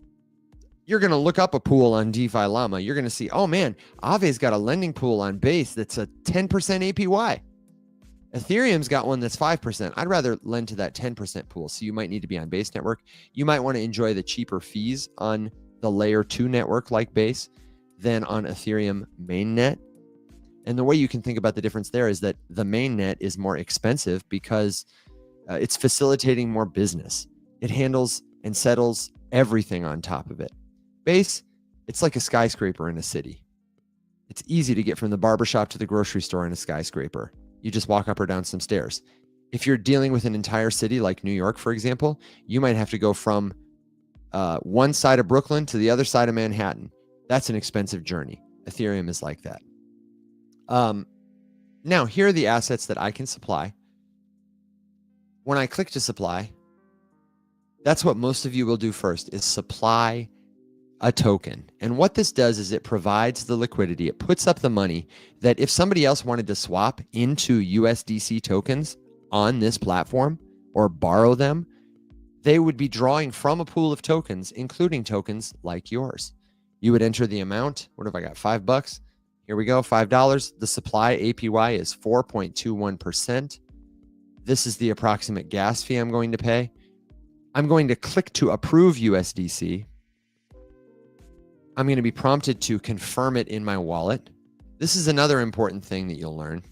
[SPEAKER 1] You're going to look up a pool on DeFi Llama. You're going to see, oh man, Aave's got a lending pool on Base that's a 10% APY. Ethereum's got one that's 5%. I'd rather lend to that 10% pool. So you might need to be on Base network. You might want to enjoy the cheaper fees on the layer 2 network like Base than on Ethereum mainnet. And the way you can think about the difference there is that the mainnet is more expensive because it's facilitating more business. It handles and settles everything on top of it. Base, it's like a skyscraper in a city. It's easy to get from the barbershop to the grocery store in a skyscraper. You just walk up or down some stairs. If you're dealing with an entire city like New York, for example, you might have to go from one side of Brooklyn to the other side of Manhattan. That's an expensive journey. Ethereum is like that. Now, here are the assets that I can supply. When I click to supply, that's what most of you will do first, is supply a token. And what this does is it provides the liquidity. It puts up the money that if somebody else wanted to swap into USDC tokens on this platform or borrow them, they would be drawing from a pool of tokens, including tokens like yours. You would enter the amount. What have I got? $5. Here we go, $5. The supply APY is 4.21%. This is the approximate gas fee I'm going to pay. I'm going to click to approve USDC. I'm going to be prompted to confirm it in my wallet. This is another important thing that you'll learn.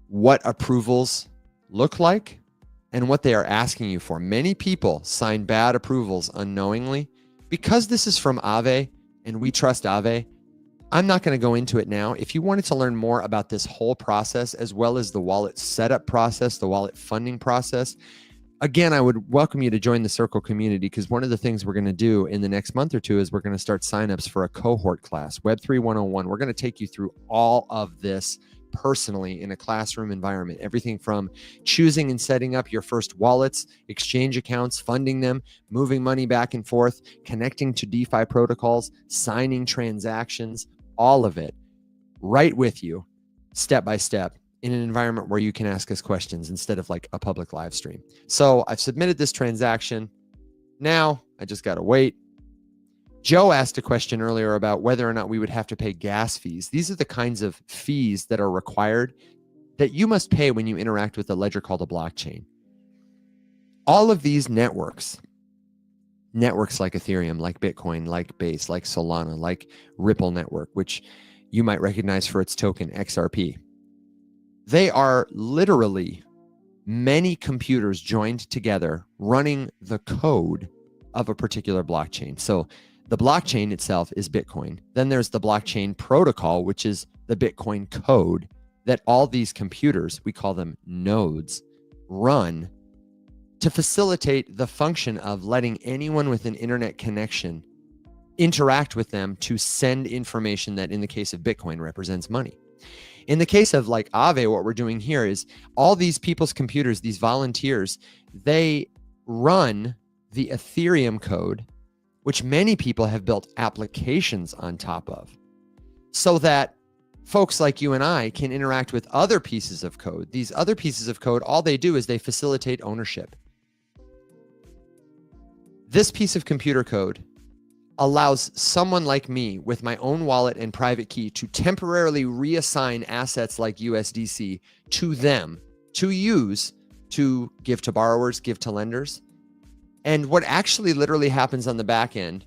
[SPEAKER 1] What approvals look like and what they are asking you for. Many people sign bad approvals unknowingly. Because this is from Aave and we trust Aave, I'm not going to go into it now. If you wanted to learn more about this whole process, as well as the wallet setup process, the wallet funding process, again, I would welcome you to join the Circle community, because one of the things we're going to do in the next month or two is we're going to start signups for a cohort class, Web3 101. We're going to take you through all of this personally in a classroom environment. Everything from choosing and setting up your first wallets, exchange accounts, funding them, moving money back and forth, connecting to DeFi protocols, signing transactions, all of it right with you, step by step, in an environment where you can ask us questions instead of like a public live stream. So I've submitted this transaction. Now I just got to wait. Joe asked a question earlier about whether or not we would have to pay gas fees. These are the kinds of fees that are required that you must pay when you interact with a ledger called a blockchain. All of these networks like Ethereum, like Bitcoin, like Base, like Solana, like Ripple Network, which you might recognize for its token XRP. They are literally many computers joined together running the code of a particular blockchain. So the blockchain itself is Bitcoin. Then there's the blockchain protocol, which is the Bitcoin code that all these computers, we call them nodes, run to facilitate the function of letting anyone with an internet connection interact with them to send information that in the case of Bitcoin represents money. In the case of like Aave, what we're doing here is all these people's computers, these volunteers, they run the Ethereum code, which many people have built applications on top of, so that folks like you and I can interact with other pieces of code. These other pieces of code, all they do is they facilitate ownership. This piece of computer code allows someone like me with my own wallet and private key to temporarily reassign assets like USDC to them to use to give to borrowers, give to lenders. And what actually literally happens on the back end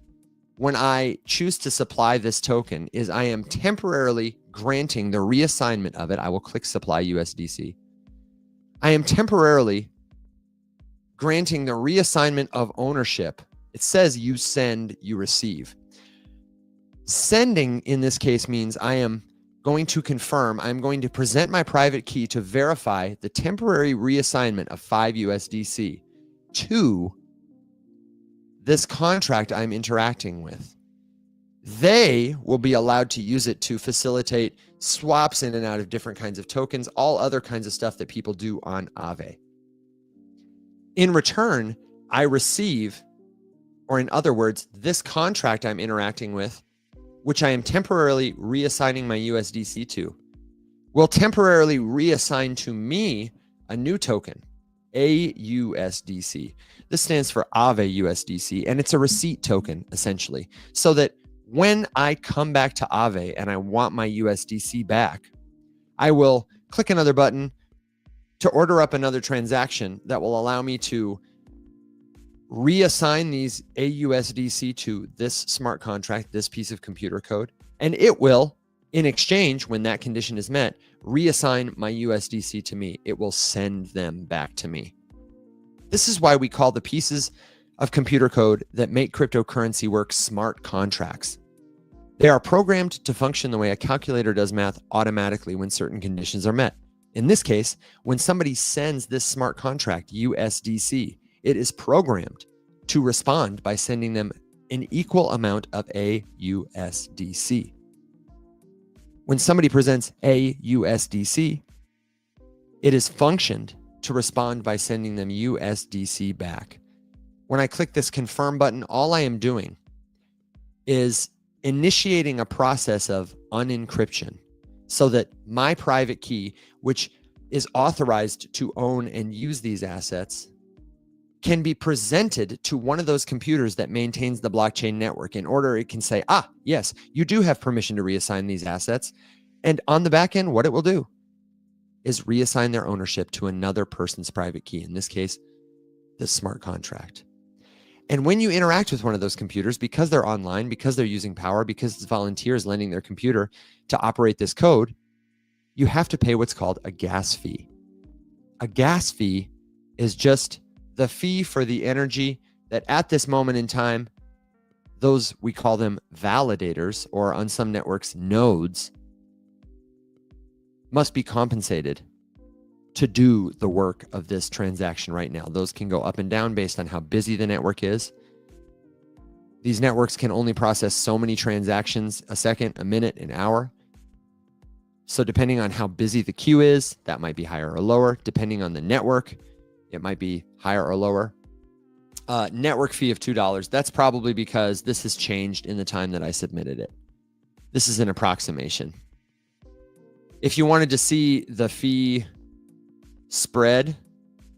[SPEAKER 1] when I choose to supply this token is I am temporarily granting the reassignment of it. I will click supply USDC. I am temporarily granting the reassignment of ownership. It says you send, you receive. Sending in this case means I am going to confirm, I'm going to present my private key to verify the temporary reassignment of 5 USDC to this contract I'm interacting with. They will be allowed to use it to facilitate swaps in and out of different kinds of tokens, all other kinds of stuff that people do on Aave. In return, I receive, or in other words, this contract I'm interacting with, which I am temporarily reassigning my USDC to, will temporarily reassign to me a new token, AUSDC. This stands for Aave USDC, and it's a receipt token, essentially, so that when I come back to Aave and I want my USDC back, I will click another button to order up another transaction that will allow me to reassign these AUSDC to this smart contract, this piece of computer code, and it will, in exchange, when that condition is met, reassign my USDC to me. It will send them back to me. This is why we call the pieces of computer code that make cryptocurrency work smart contracts. They are programmed to function the way a calculator does math automatically when certain conditions are met. In this case, when somebody sends this smart contract, USDC, it is programmed to respond by sending them an equal amount of AUSDC. When somebody presents AUSDC, it is functioned to respond by sending them USDC back. When I click this confirm button, all I am doing is initiating a process of unencryption so that my private key, which is authorized to own and use these assets, can be presented to one of those computers that maintains the blockchain network in order it can say, yes, you do have permission to reassign these assets. And on the back end, what it will do is reassign their ownership to another person's private key, in this case, the smart contract. And when you interact with one of those computers, because they're online, because they're using power, because it's volunteers lending their computer to operate this code, you have to pay what's called a gas fee. A gas fee is just the fee for the energy that at this moment in time, those, we call them validators, or on some networks, nodes, must be compensated to do the work of this transaction right now. Those can go up and down based on how busy the network is. These networks can only process so many transactions a second, a minute, an hour. So depending on how busy the queue is, that might be higher or lower. Depending on the network, it might be higher or lower. Network fee of $2. That's probably because this has changed in the time that I submitted it. This is an approximation. If you wanted to see the fee spread,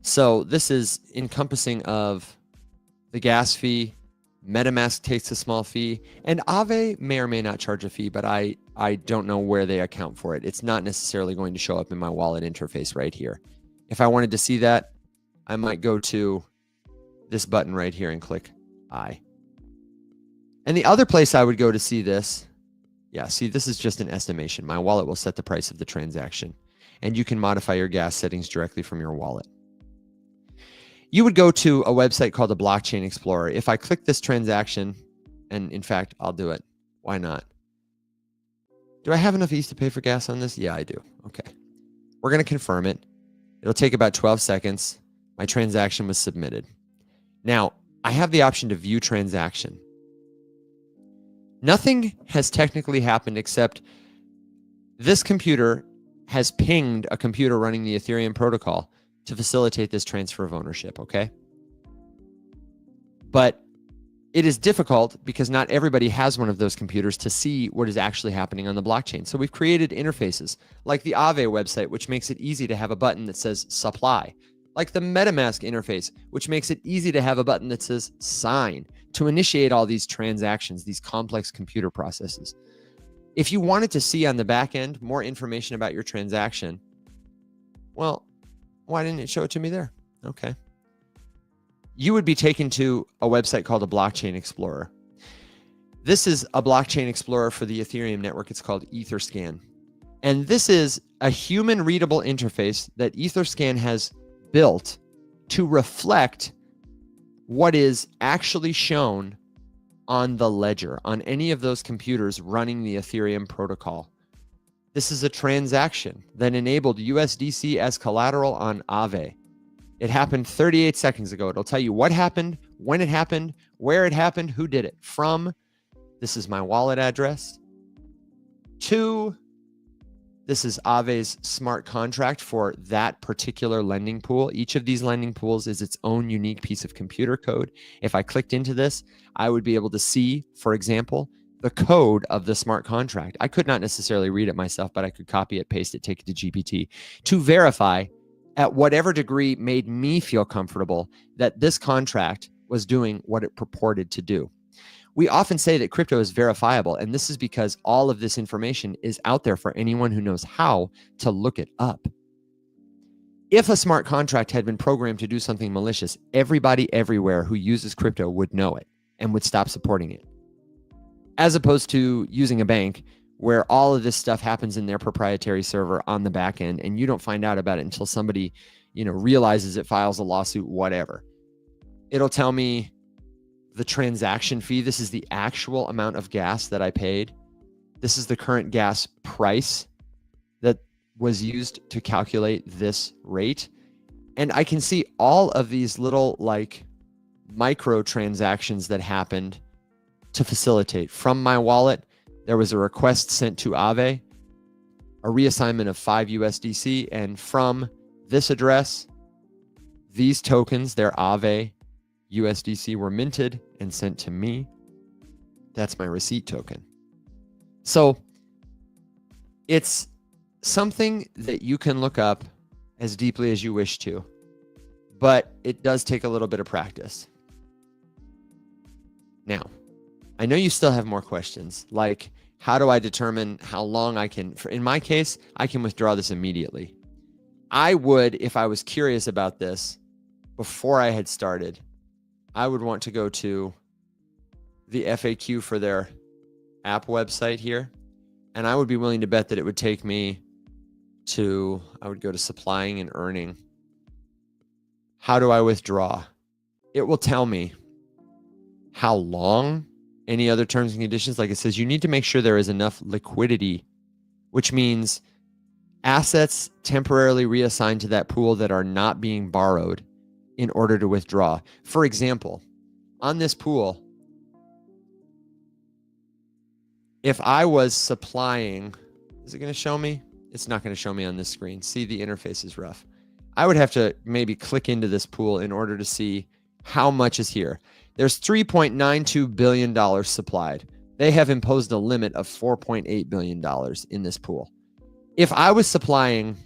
[SPEAKER 1] so this is encompassing of the gas fee, MetaMask takes a small fee, and Aave may or may not charge a fee, but I don't know where they account for it. It's not necessarily going to show up in my wallet interface right here. If I wanted to see that, I might go to this button right here and click I. And the other place I would go to see this, see, this is just an estimation. My wallet will set the price of the transaction, and you can modify your gas settings directly from your wallet. You would go to a website called the Blockchain Explorer. If I click this transaction, and in fact, I'll do it. Why not? Do I have enough ETH to pay for gas on this? Yeah, I do. Okay. We're going to confirm it. It'll take about 12 seconds. My transaction was submitted. Now, I have the option to view transaction. Nothing has technically happened except this computer has pinged a computer running the Ethereum protocol to facilitate this transfer of ownership, okay? But it is difficult because not everybody has one of those computers to see what is actually happening on the blockchain. So we've created interfaces like the Aave website, which makes it easy to have a button that says supply, like the MetaMask interface, which makes it easy to have a button that says sign to initiate all these transactions, these complex computer processes. If you wanted to see on the back end more information about your transaction, well, why didn't it show it to me there? Okay. You would be taken to a website called a Blockchain Explorer. This is a blockchain explorer for the Ethereum network. It's called Etherscan. And this is a human readable interface that Etherscan has built to reflect what is actually shown on the ledger, on any of those computers running the Ethereum protocol. This is a transaction that enabled USDC as collateral on Aave. It happened 38 seconds ago. It'll tell you what happened, when it happened, where it happened, who did it. From, this is my wallet address, to, this is Aave's smart contract for that particular lending pool. Each of these lending pools is its own unique piece of computer code. If I clicked into this, I would be able to see, for example, the code of the smart contract. I could not necessarily read it myself, but I could copy it, paste it, take it to GPT to verify at whatever degree made me feel comfortable that this contract was doing what it purported to do. We often say that crypto is verifiable, and this is because all of this information is out there for anyone who knows how to look it up. If a smart contract had been programmed to do something malicious, everybody everywhere who uses crypto would know it and would stop supporting it. As opposed to using a bank where all of this stuff happens in their proprietary server on the back end, and you don't find out about it until somebody, realizes it, files a lawsuit, whatever. It'll tell me the transaction fee. This is the actual amount of gas that I paid. This is the current gas price that was used to calculate this rate. And I can see all of these little micro transactions that happened to facilitate. From my wallet, there was a request sent to Aave, a reassignment of 5 USDC, and from this address, these tokens, their Aave USDC, were minted and sent to me. That's my receipt token. So it's something that you can look up as deeply as you wish to, but it does take a little bit of practice. Now, I know you still have more questions, like how do I determine how long I can, in my case, I can withdraw this immediately. I would, if I was curious about this before I had started, I would want to go to the FAQ for their app website here. And I would be willing to bet that it would take me to, I would go to supplying and earning. How do I withdraw? It will tell me how long. Any other terms and conditions, like it says, you need to make sure there is enough liquidity, which means assets temporarily reassigned to that pool that are not being borrowed in order to withdraw. For example, on this pool, if I was supplying, is it going to show me? It's not going to show me on this screen. See, the interface is rough. I would have to maybe click into this pool in order to see how much is here. There's $3.92 billion supplied. They have imposed a limit of $4.8 billion in this pool. If I was supplying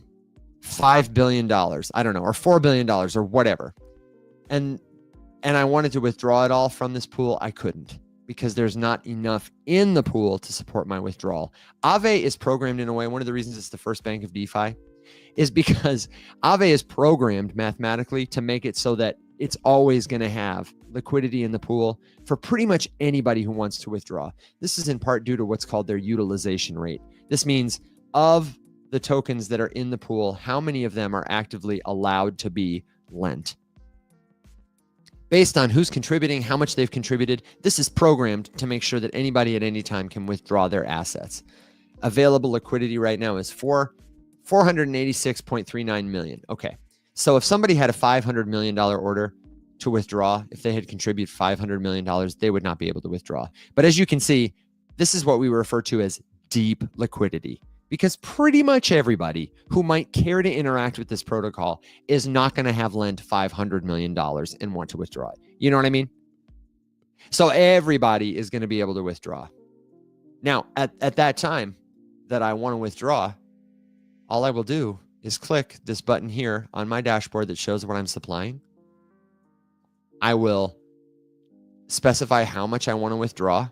[SPEAKER 1] $5 billion, I don't know, or $4 billion or whatever, and I wanted to withdraw it all from this pool, I couldn't because there's not enough in the pool to support my withdrawal. Aave is programmed in a way, one of the reasons it's the first bank of DeFi is because Aave is programmed mathematically to make it so that it's always going to have liquidity in the pool for pretty much anybody who wants to withdraw. This is in part due to what's called their utilization rate. This means of the tokens that are in the pool, how many of them are actively allowed to be lent? Based on who's contributing, how much they've contributed, this is programmed to make sure that anybody at any time can withdraw their assets. Available liquidity right now is 486.39 million. Okay. So if somebody had a $500 million order to withdraw, if they had contributed $500 million, they would not be able to withdraw. But as you can see, this is what we refer to as deep liquidity, because pretty much everybody who might care to interact with this protocol is not going to have lent $500 million and want to withdraw it. You know what I mean? So everybody is going to be able to withdraw. Now, at that time that I want to withdraw, all I will do is click this button here on my dashboard that shows what I'm supplying. I will specify how much I want to withdraw.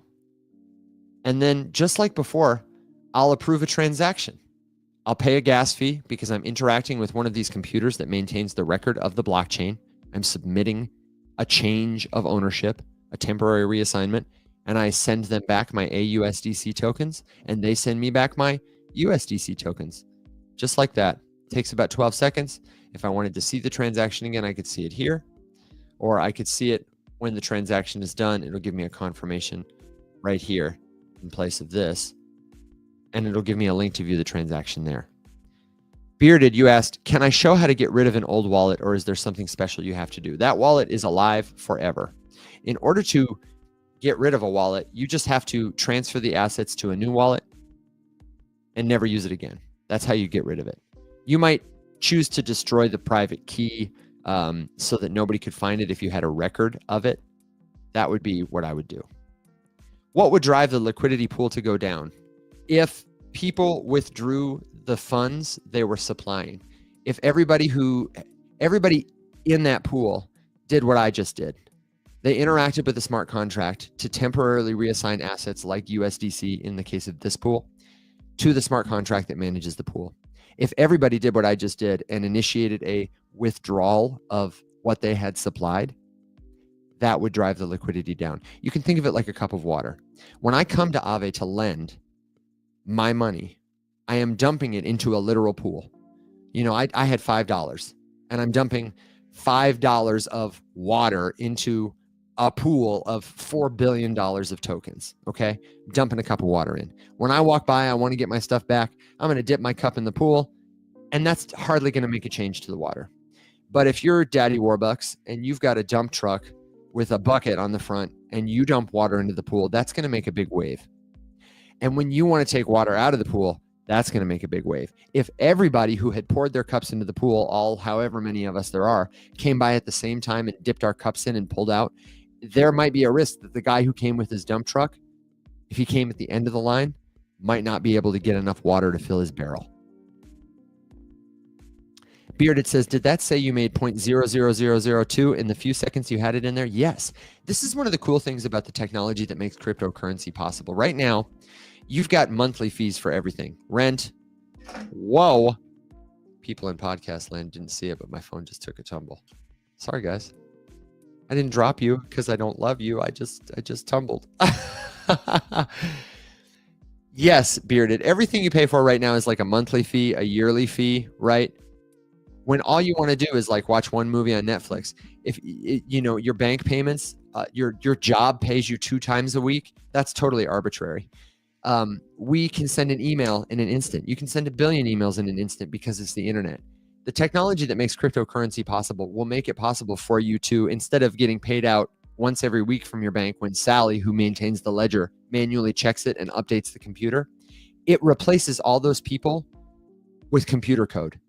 [SPEAKER 1] And then just like before, I'll approve a transaction. I'll pay a gas fee because I'm interacting with one of these computers that maintains the record of the blockchain. I'm submitting a change of ownership, a temporary reassignment, and I send them back my AUSDC tokens, and they send me back my USDC tokens. Just like that. It takes about 12 seconds. If I wanted to see the transaction again, I could see it here, or I could see it when the transaction is done. It'll give me a confirmation right here in place of this, and it'll give me a link to view the transaction there. Bearded, you asked, can I show how to get rid of an old wallet, or is there something special you have to do? That wallet is alive forever. In order to get rid of a wallet, you just have to transfer the assets to a new wallet and never use it again. That's how you get rid of it. You might choose to destroy the private key so that nobody could find it if you had a record of it. That would be what I would do. What would drive the liquidity pool to go down? If people withdrew the funds they were supplying. If everybody in that pool did what I just did. They interacted with the smart contract to temporarily reassign assets like USDC in the case of this pool to the smart contract that manages the pool. If everybody did what I just did and initiated a withdrawal of what they had supplied, that would drive the liquidity down. You can think of it like a cup of water. When I come to Aave to lend my money, I am dumping it into a literal pool. You know, I had $5 and I'm dumping $5 of water into a pool of $4 billion of tokens. Okay. Dumping a cup of water in. When I walk by, I want to get my stuff back. I'm going to dip my cup in the pool, and that's hardly going to make a change to the water. But if you're Daddy Warbucks and you've got a dump truck with a bucket on the front and you dump water into the pool, that's going to make a big wave. And when you want to take water out of the pool, that's going to make a big wave. If everybody who had poured their cups into the pool, all however many of us there are, came by at the same time and dipped our cups in and pulled out, there might be a risk that the guy who came with his dump truck, if he came at the end of the line, might not be able to get enough water to fill his barrel. Bearded says, did that say you made 0.00002 in the few seconds you had it in there? Yes. This is one of the cool things about the technology that makes cryptocurrency possible. Right now, you've got monthly fees for everything. Rent. Whoa. People in podcast land didn't see it, but my phone just took a tumble. Sorry, guys. I didn't drop you because I don't love you. I just tumbled. Yes, Bearded. Everything you pay for right now is like a monthly fee, a yearly fee, right? When all you want to do is like watch one movie on Netflix. If you know your bank payments, your job pays you 2 times a week, that's totally arbitrary. We can send an email in an instant. You can send 1 billion emails in an instant because it's the internet. The technology that makes cryptocurrency possible will make it possible for you to, instead of getting paid out once every week from your bank when Sally, who maintains the ledger, manually checks it and updates the computer, it replaces all those people with computer code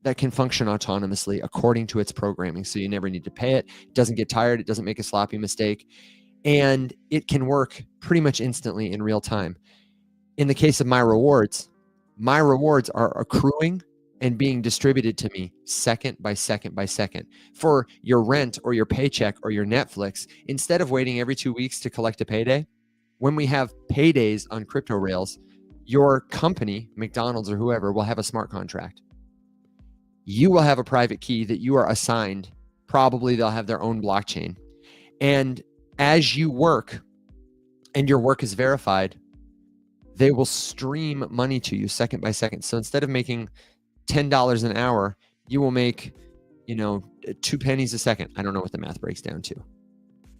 [SPEAKER 1] that can function autonomously according to its programming. So you never need to pay it. It doesn't get tired. It doesn't make a sloppy mistake. And it can work pretty much instantly in real time. In the case of my rewards are accruing and being distributed to me second by second by second. For your rent or your paycheck or your Netflix, instead of waiting every 2 weeks to collect a payday, when we have paydays on crypto rails, your company, McDonald's or whoever, will have a smart contract. You will have a private key that you are assigned. Probably they'll have their own blockchain. And as you work and your work is verified, they will stream money to you second by second. So instead of making $10 an hour, you will make, 2 pennies a second. I don't know what the math breaks down to.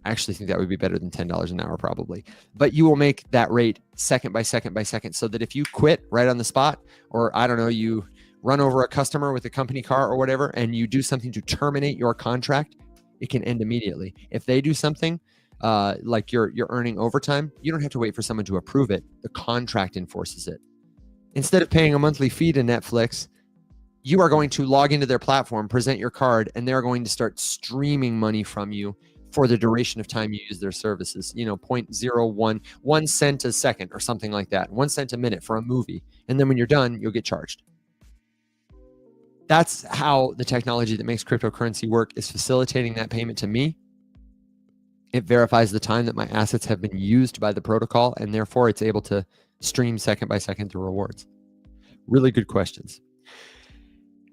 [SPEAKER 1] I actually think that would be better than $10 an hour probably. But you will make that rate second by second by second, so that if you quit right on the spot, or I don't know, you run over a customer with a company car or whatever, and you do something to terminate your contract, it can end immediately. If they do something like you're earning overtime, you don't have to wait for someone to approve it. The contract enforces it. Instead of paying a monthly fee to Netflix, you are going to log into their platform, present your card, and they're going to start streaming money from you for the duration of time you use their services. 0.01, 1 cent a second or something like that, 1 cent a minute for a movie. And then when you're done, you'll get charged. That's how the technology that makes cryptocurrency work is facilitating that payment to me. It verifies the time that my assets have been used by the protocol, and therefore it's able to stream second by second the rewards. Really good questions.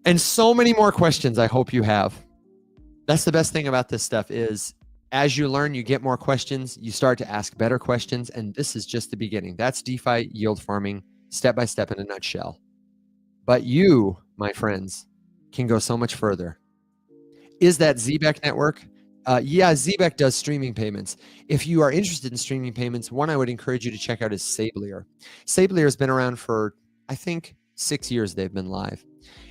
[SPEAKER 1] And so many more questions I hope you have. That's the best thing about this stuff is as you learn, you get more questions, you start to ask better questions, and this is just the beginning. That's DeFi yield farming, step by step in a nutshell. But you, my friends, can go so much further. Is that Zebec network? Yeah, Zebec does streaming payments. If you are interested in streaming payments, one I would encourage you to check out is Sablier. Sablier has been around for, I think, 6 years they've been live.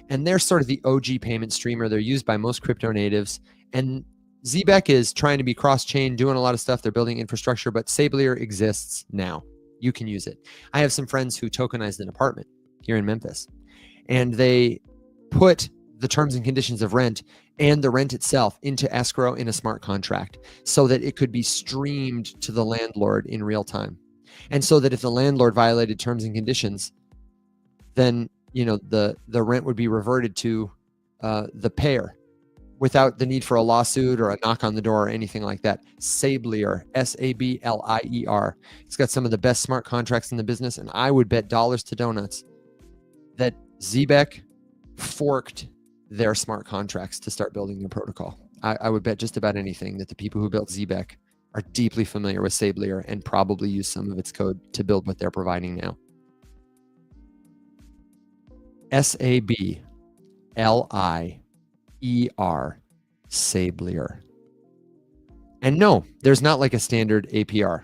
[SPEAKER 1] And they're sort of the OG payment streamer. They're used by most crypto natives. And Zebec is trying to be cross-chain, doing a lot of stuff. They're building infrastructure, but Sablier exists now. You can use it. I have some friends who tokenized an apartment here in Memphis, and they put the terms and conditions of rent and the rent itself into escrow in a smart contract so that it could be streamed to the landlord in real time. And so that if the landlord violated terms and conditions, then the rent would be reverted to the payer without the need for a lawsuit or a knock on the door or anything like that. Sablier, Sablier. It's got some of the best smart contracts in the business, and I would bet dollars to donuts that Zebec forked their smart contracts to start building their protocol. I would bet just about anything that the people who built Zebec are deeply familiar with Sablier and probably use some of its code to build what they're providing now. Sablier, Sablier. And no, there's not like a standard APR.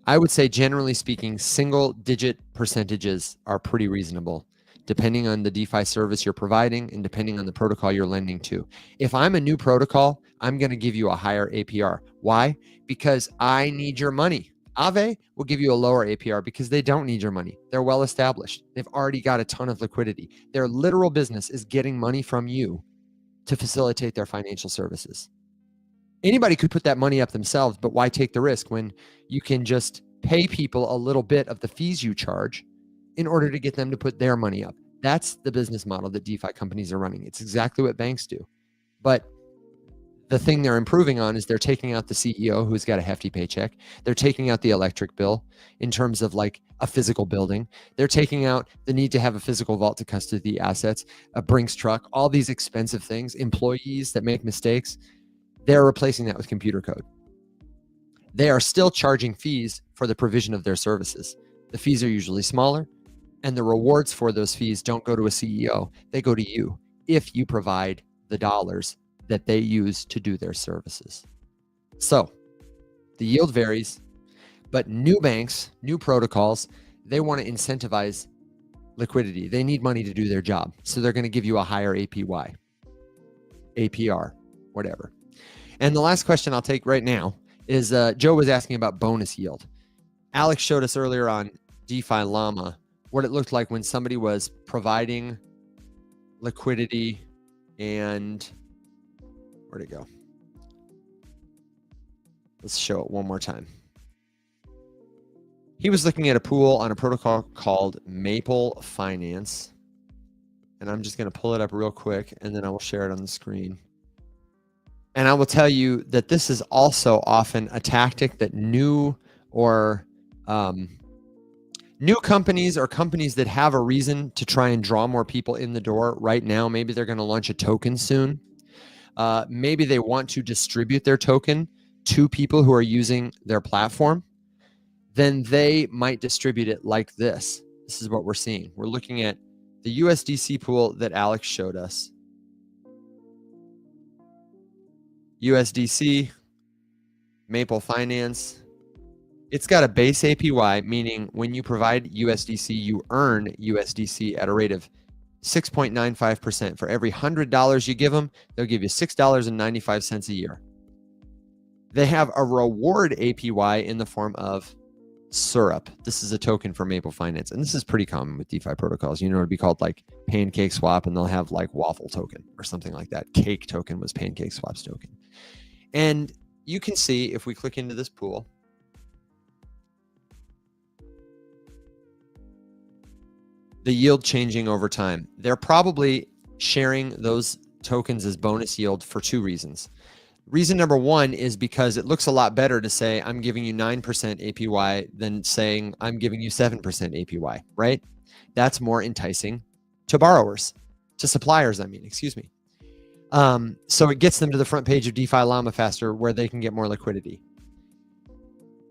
[SPEAKER 1] I would say, generally speaking, single-digit percentages are pretty reasonable, depending on the DeFi service you're providing and depending on the protocol you're lending to. If I'm a new protocol, I'm going to give you a higher APR. Why? Because I need your money. Aave will give you a lower APR because they don't need your money. They're well established. They've already got a ton of liquidity. Their literal business is getting money from you to facilitate their financial services. Anybody could put that money up themselves, but why take the risk when you can just pay people a little bit of the fees you charge in order to get them to put their money up? That's the business model that DeFi companies are running. It's exactly what banks do. But the thing they're improving on is they're taking out the CEO who's got a hefty paycheck. They're taking out the electric bill in terms of like a physical building. They're taking out the need to have a physical vault to custody the assets, a Brinks truck, all these expensive things, employees that make mistakes. They're replacing that with computer code. They are still charging fees for the provision of their services. The fees are usually smaller, and the rewards for those fees don't go to a CEO. They go to you if you provide the dollars that they use to do their services. So the yield varies, but new banks, new protocols, they want to incentivize liquidity. They need money to do their job. So they're going to give you a higher APY, APR, whatever. And the last question I'll take right now is Joe was asking about bonus yield. Alex showed us earlier on DeFi Llama what it looked like when somebody was providing liquidity and where'd it go? Let's show it one more time. He was looking at a pool on a protocol called Maple Finance. And I'm just going to pull it up real quick and then I will share it on the screen. And I will tell you that this is also often a tactic that new companies or companies that have a reason to try and draw more people in the door right now. Maybe they're going to launch a token soon. Maybe they want to distribute their token to people who are using their platform. Then they might distribute it like this. This is what we're seeing. We're looking at the USDC pool that Alex showed us. USDC, Maple Finance. It's got a base APY, meaning when you provide USDC, you earn USDC at a rate of 6.95%. For every $100 you give them, they'll give you $6.95 a year. They have a reward APY in the form of Syrup. This is a token for Maple Finance. And this is pretty common with DeFi protocols. You know, it'd be called like Pancake Swap, and they'll have like Waffle token or something like that. Cake token was Pancake Swap's token. And you can see if we click into this pool, the yield changing over time. They're probably sharing those tokens as bonus yield for two reasons. Reason number one is because it looks a lot better to say I'm giving you 9% APY than saying I'm giving you 7% APY, right? That's more enticing to borrowers, to suppliers, excuse me. So it gets them to the front page of DeFi Llama faster, where they can get more liquidity.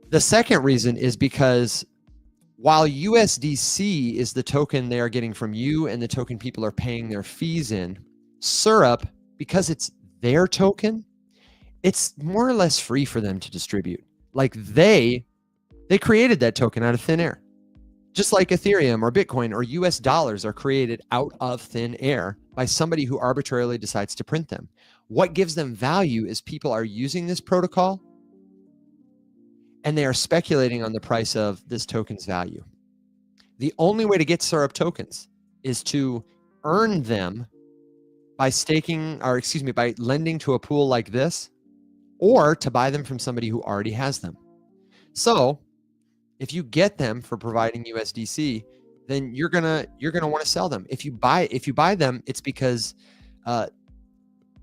[SPEAKER 1] The second reason is because while USDC is the token they are getting from you and the token people are paying their fees in, Syrup, because it's their token, it's more or less free for them to distribute. Like they created that token out of thin air. Just like Ethereum or Bitcoin or US dollars are created out of thin air by somebody who arbitrarily decides to print them. What gives them value is people are using this protocol and they are speculating on the price of this token's value. The only way to get Syrup tokens is to earn them by by lending to a pool like this, or to buy them from somebody who already has them. So if you get them for providing USDC, then you're gonna want to sell them. If you buy them, it's because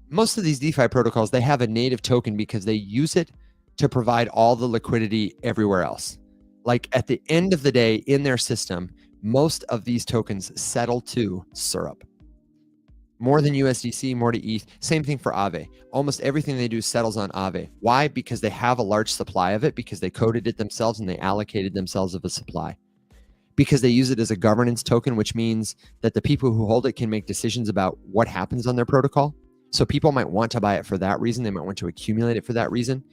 [SPEAKER 1] most of these DeFi protocols, they have a native token because they use it to provide all the liquidity everywhere else. Like at the end of the day in their system, most of these tokens settle to Syrup. More than USDC, more to ETH. Same thing for Aave. Almost everything they do settles on Aave. Why? Because they have a large supply of it, because they coded it themselves and they allocated themselves of a supply. Because they use it as a governance token, which means that the people who hold it can make decisions about what happens on their protocol. So people might want to buy it for that reason. They might want to accumulate it for that reason.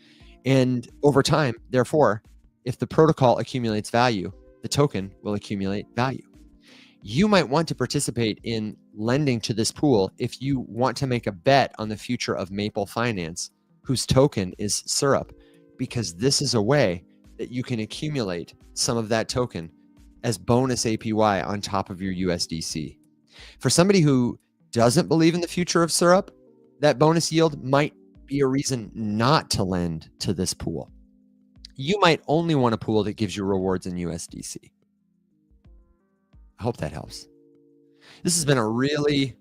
[SPEAKER 1] And over time, therefore, if the protocol accumulates value, the token will accumulate value. You might want to participate in lending to this pool if you want to make a bet on the future of Maple Finance, whose token is Syrup, because this is a way that you can accumulate some of that token as bonus APY on top of your USDC. For somebody who doesn't believe in the future of Syrup, that bonus yield might be a reason not to lend to this pool. You might only want a pool that gives you rewards in USDC. I hope that helps. This has been a really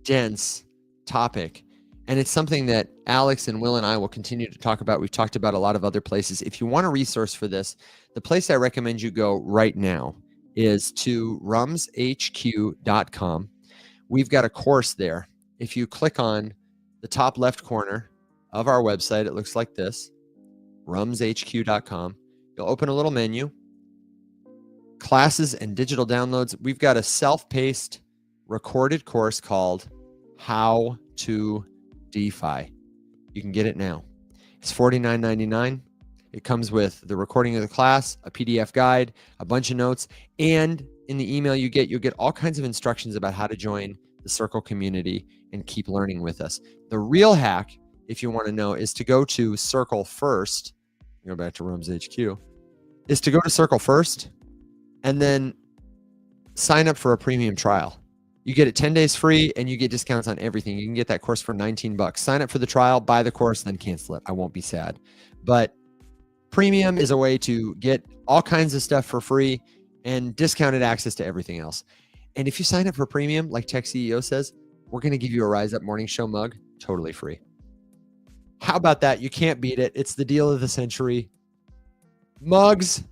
[SPEAKER 1] dense topic, and it's something that Alex and Will and I will continue to talk about. We've talked about a lot of other places. If you want a resource for this, the place I recommend you go right now is to rumshq.com. We've got a course there. If you click on the top left corner of our website, it looks like this, rumshq.com. You'll open a little menu. Classes and digital downloads. We've got a self-paced recorded course called How to DeFi. You can get it now. It's $49.99. It comes with the recording of the class, a PDF guide, a bunch of notes, and in the email you'll get all kinds of instructions about how to join the Circle community and keep learning with us. The real hack, if you want to know, is to go to Circle first. Go back to Rums HQ. Is to go to Circle first and then sign up for a premium trial. You get it 10 days free and you get discounts on everything. You can get that course for $19. Sign up for the trial, buy the course, then cancel it. I won't be sad. But premium is a way to get all kinds of stuff for free and discounted access to everything else. And if you sign up for premium, like Tech CEO says, we're going to give you a Rise Up Morning Show mug totally free. How about that? You can't beat it. It's the deal of the century. Mugs.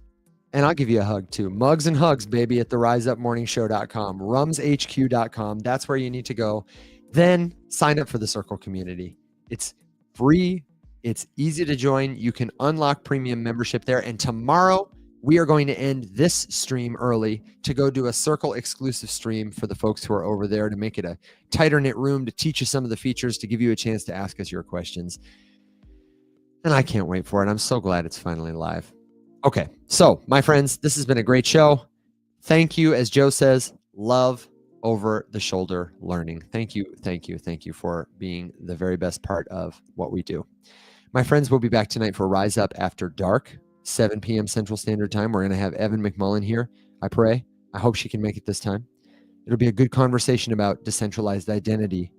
[SPEAKER 1] And I'll give you a hug too. Mugs and hugs, baby, at the riseupmorningshow.com, rumshq.com. That's where you need to go. Then sign up for the Circle community. It's free. It's easy to join. You can unlock premium membership there. And tomorrow we are going to end this stream early to go do a Circle exclusive stream for the folks who are over there to make it a tighter knit room, to teach you some of the features, to give you a chance to ask us your questions. And I can't wait for it. I'm so glad it's finally live. Okay, so my friends, this has been a great show. Thank you. As Joe says, love, over the shoulder learning. Thank you, thank you, thank you for being the very best part of what we do. My friends, we'll be back tonight for Rise Up After Dark, 7 p.m. Central Standard Time. We're going to have Evan McMullen here. I pray. I hope she can make it this time. It'll be a good conversation about decentralized identity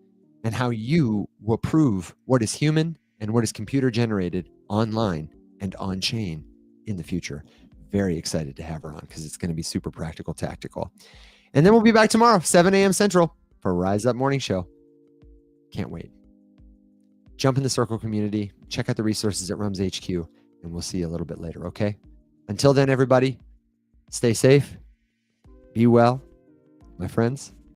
[SPEAKER 1] and how you will prove what is human and what is computer generated online and on chain in the future. Very excited to have her on because it's going to be super practical, tactical. And then we'll be back tomorrow, 7 a.m. Central for Rise Up Morning Show. Can't wait. Jump in the Circle community. Check out the resources at Rums HQ, and we'll see you a little bit later, okay? Until then, everybody, stay safe. Be well, my friends.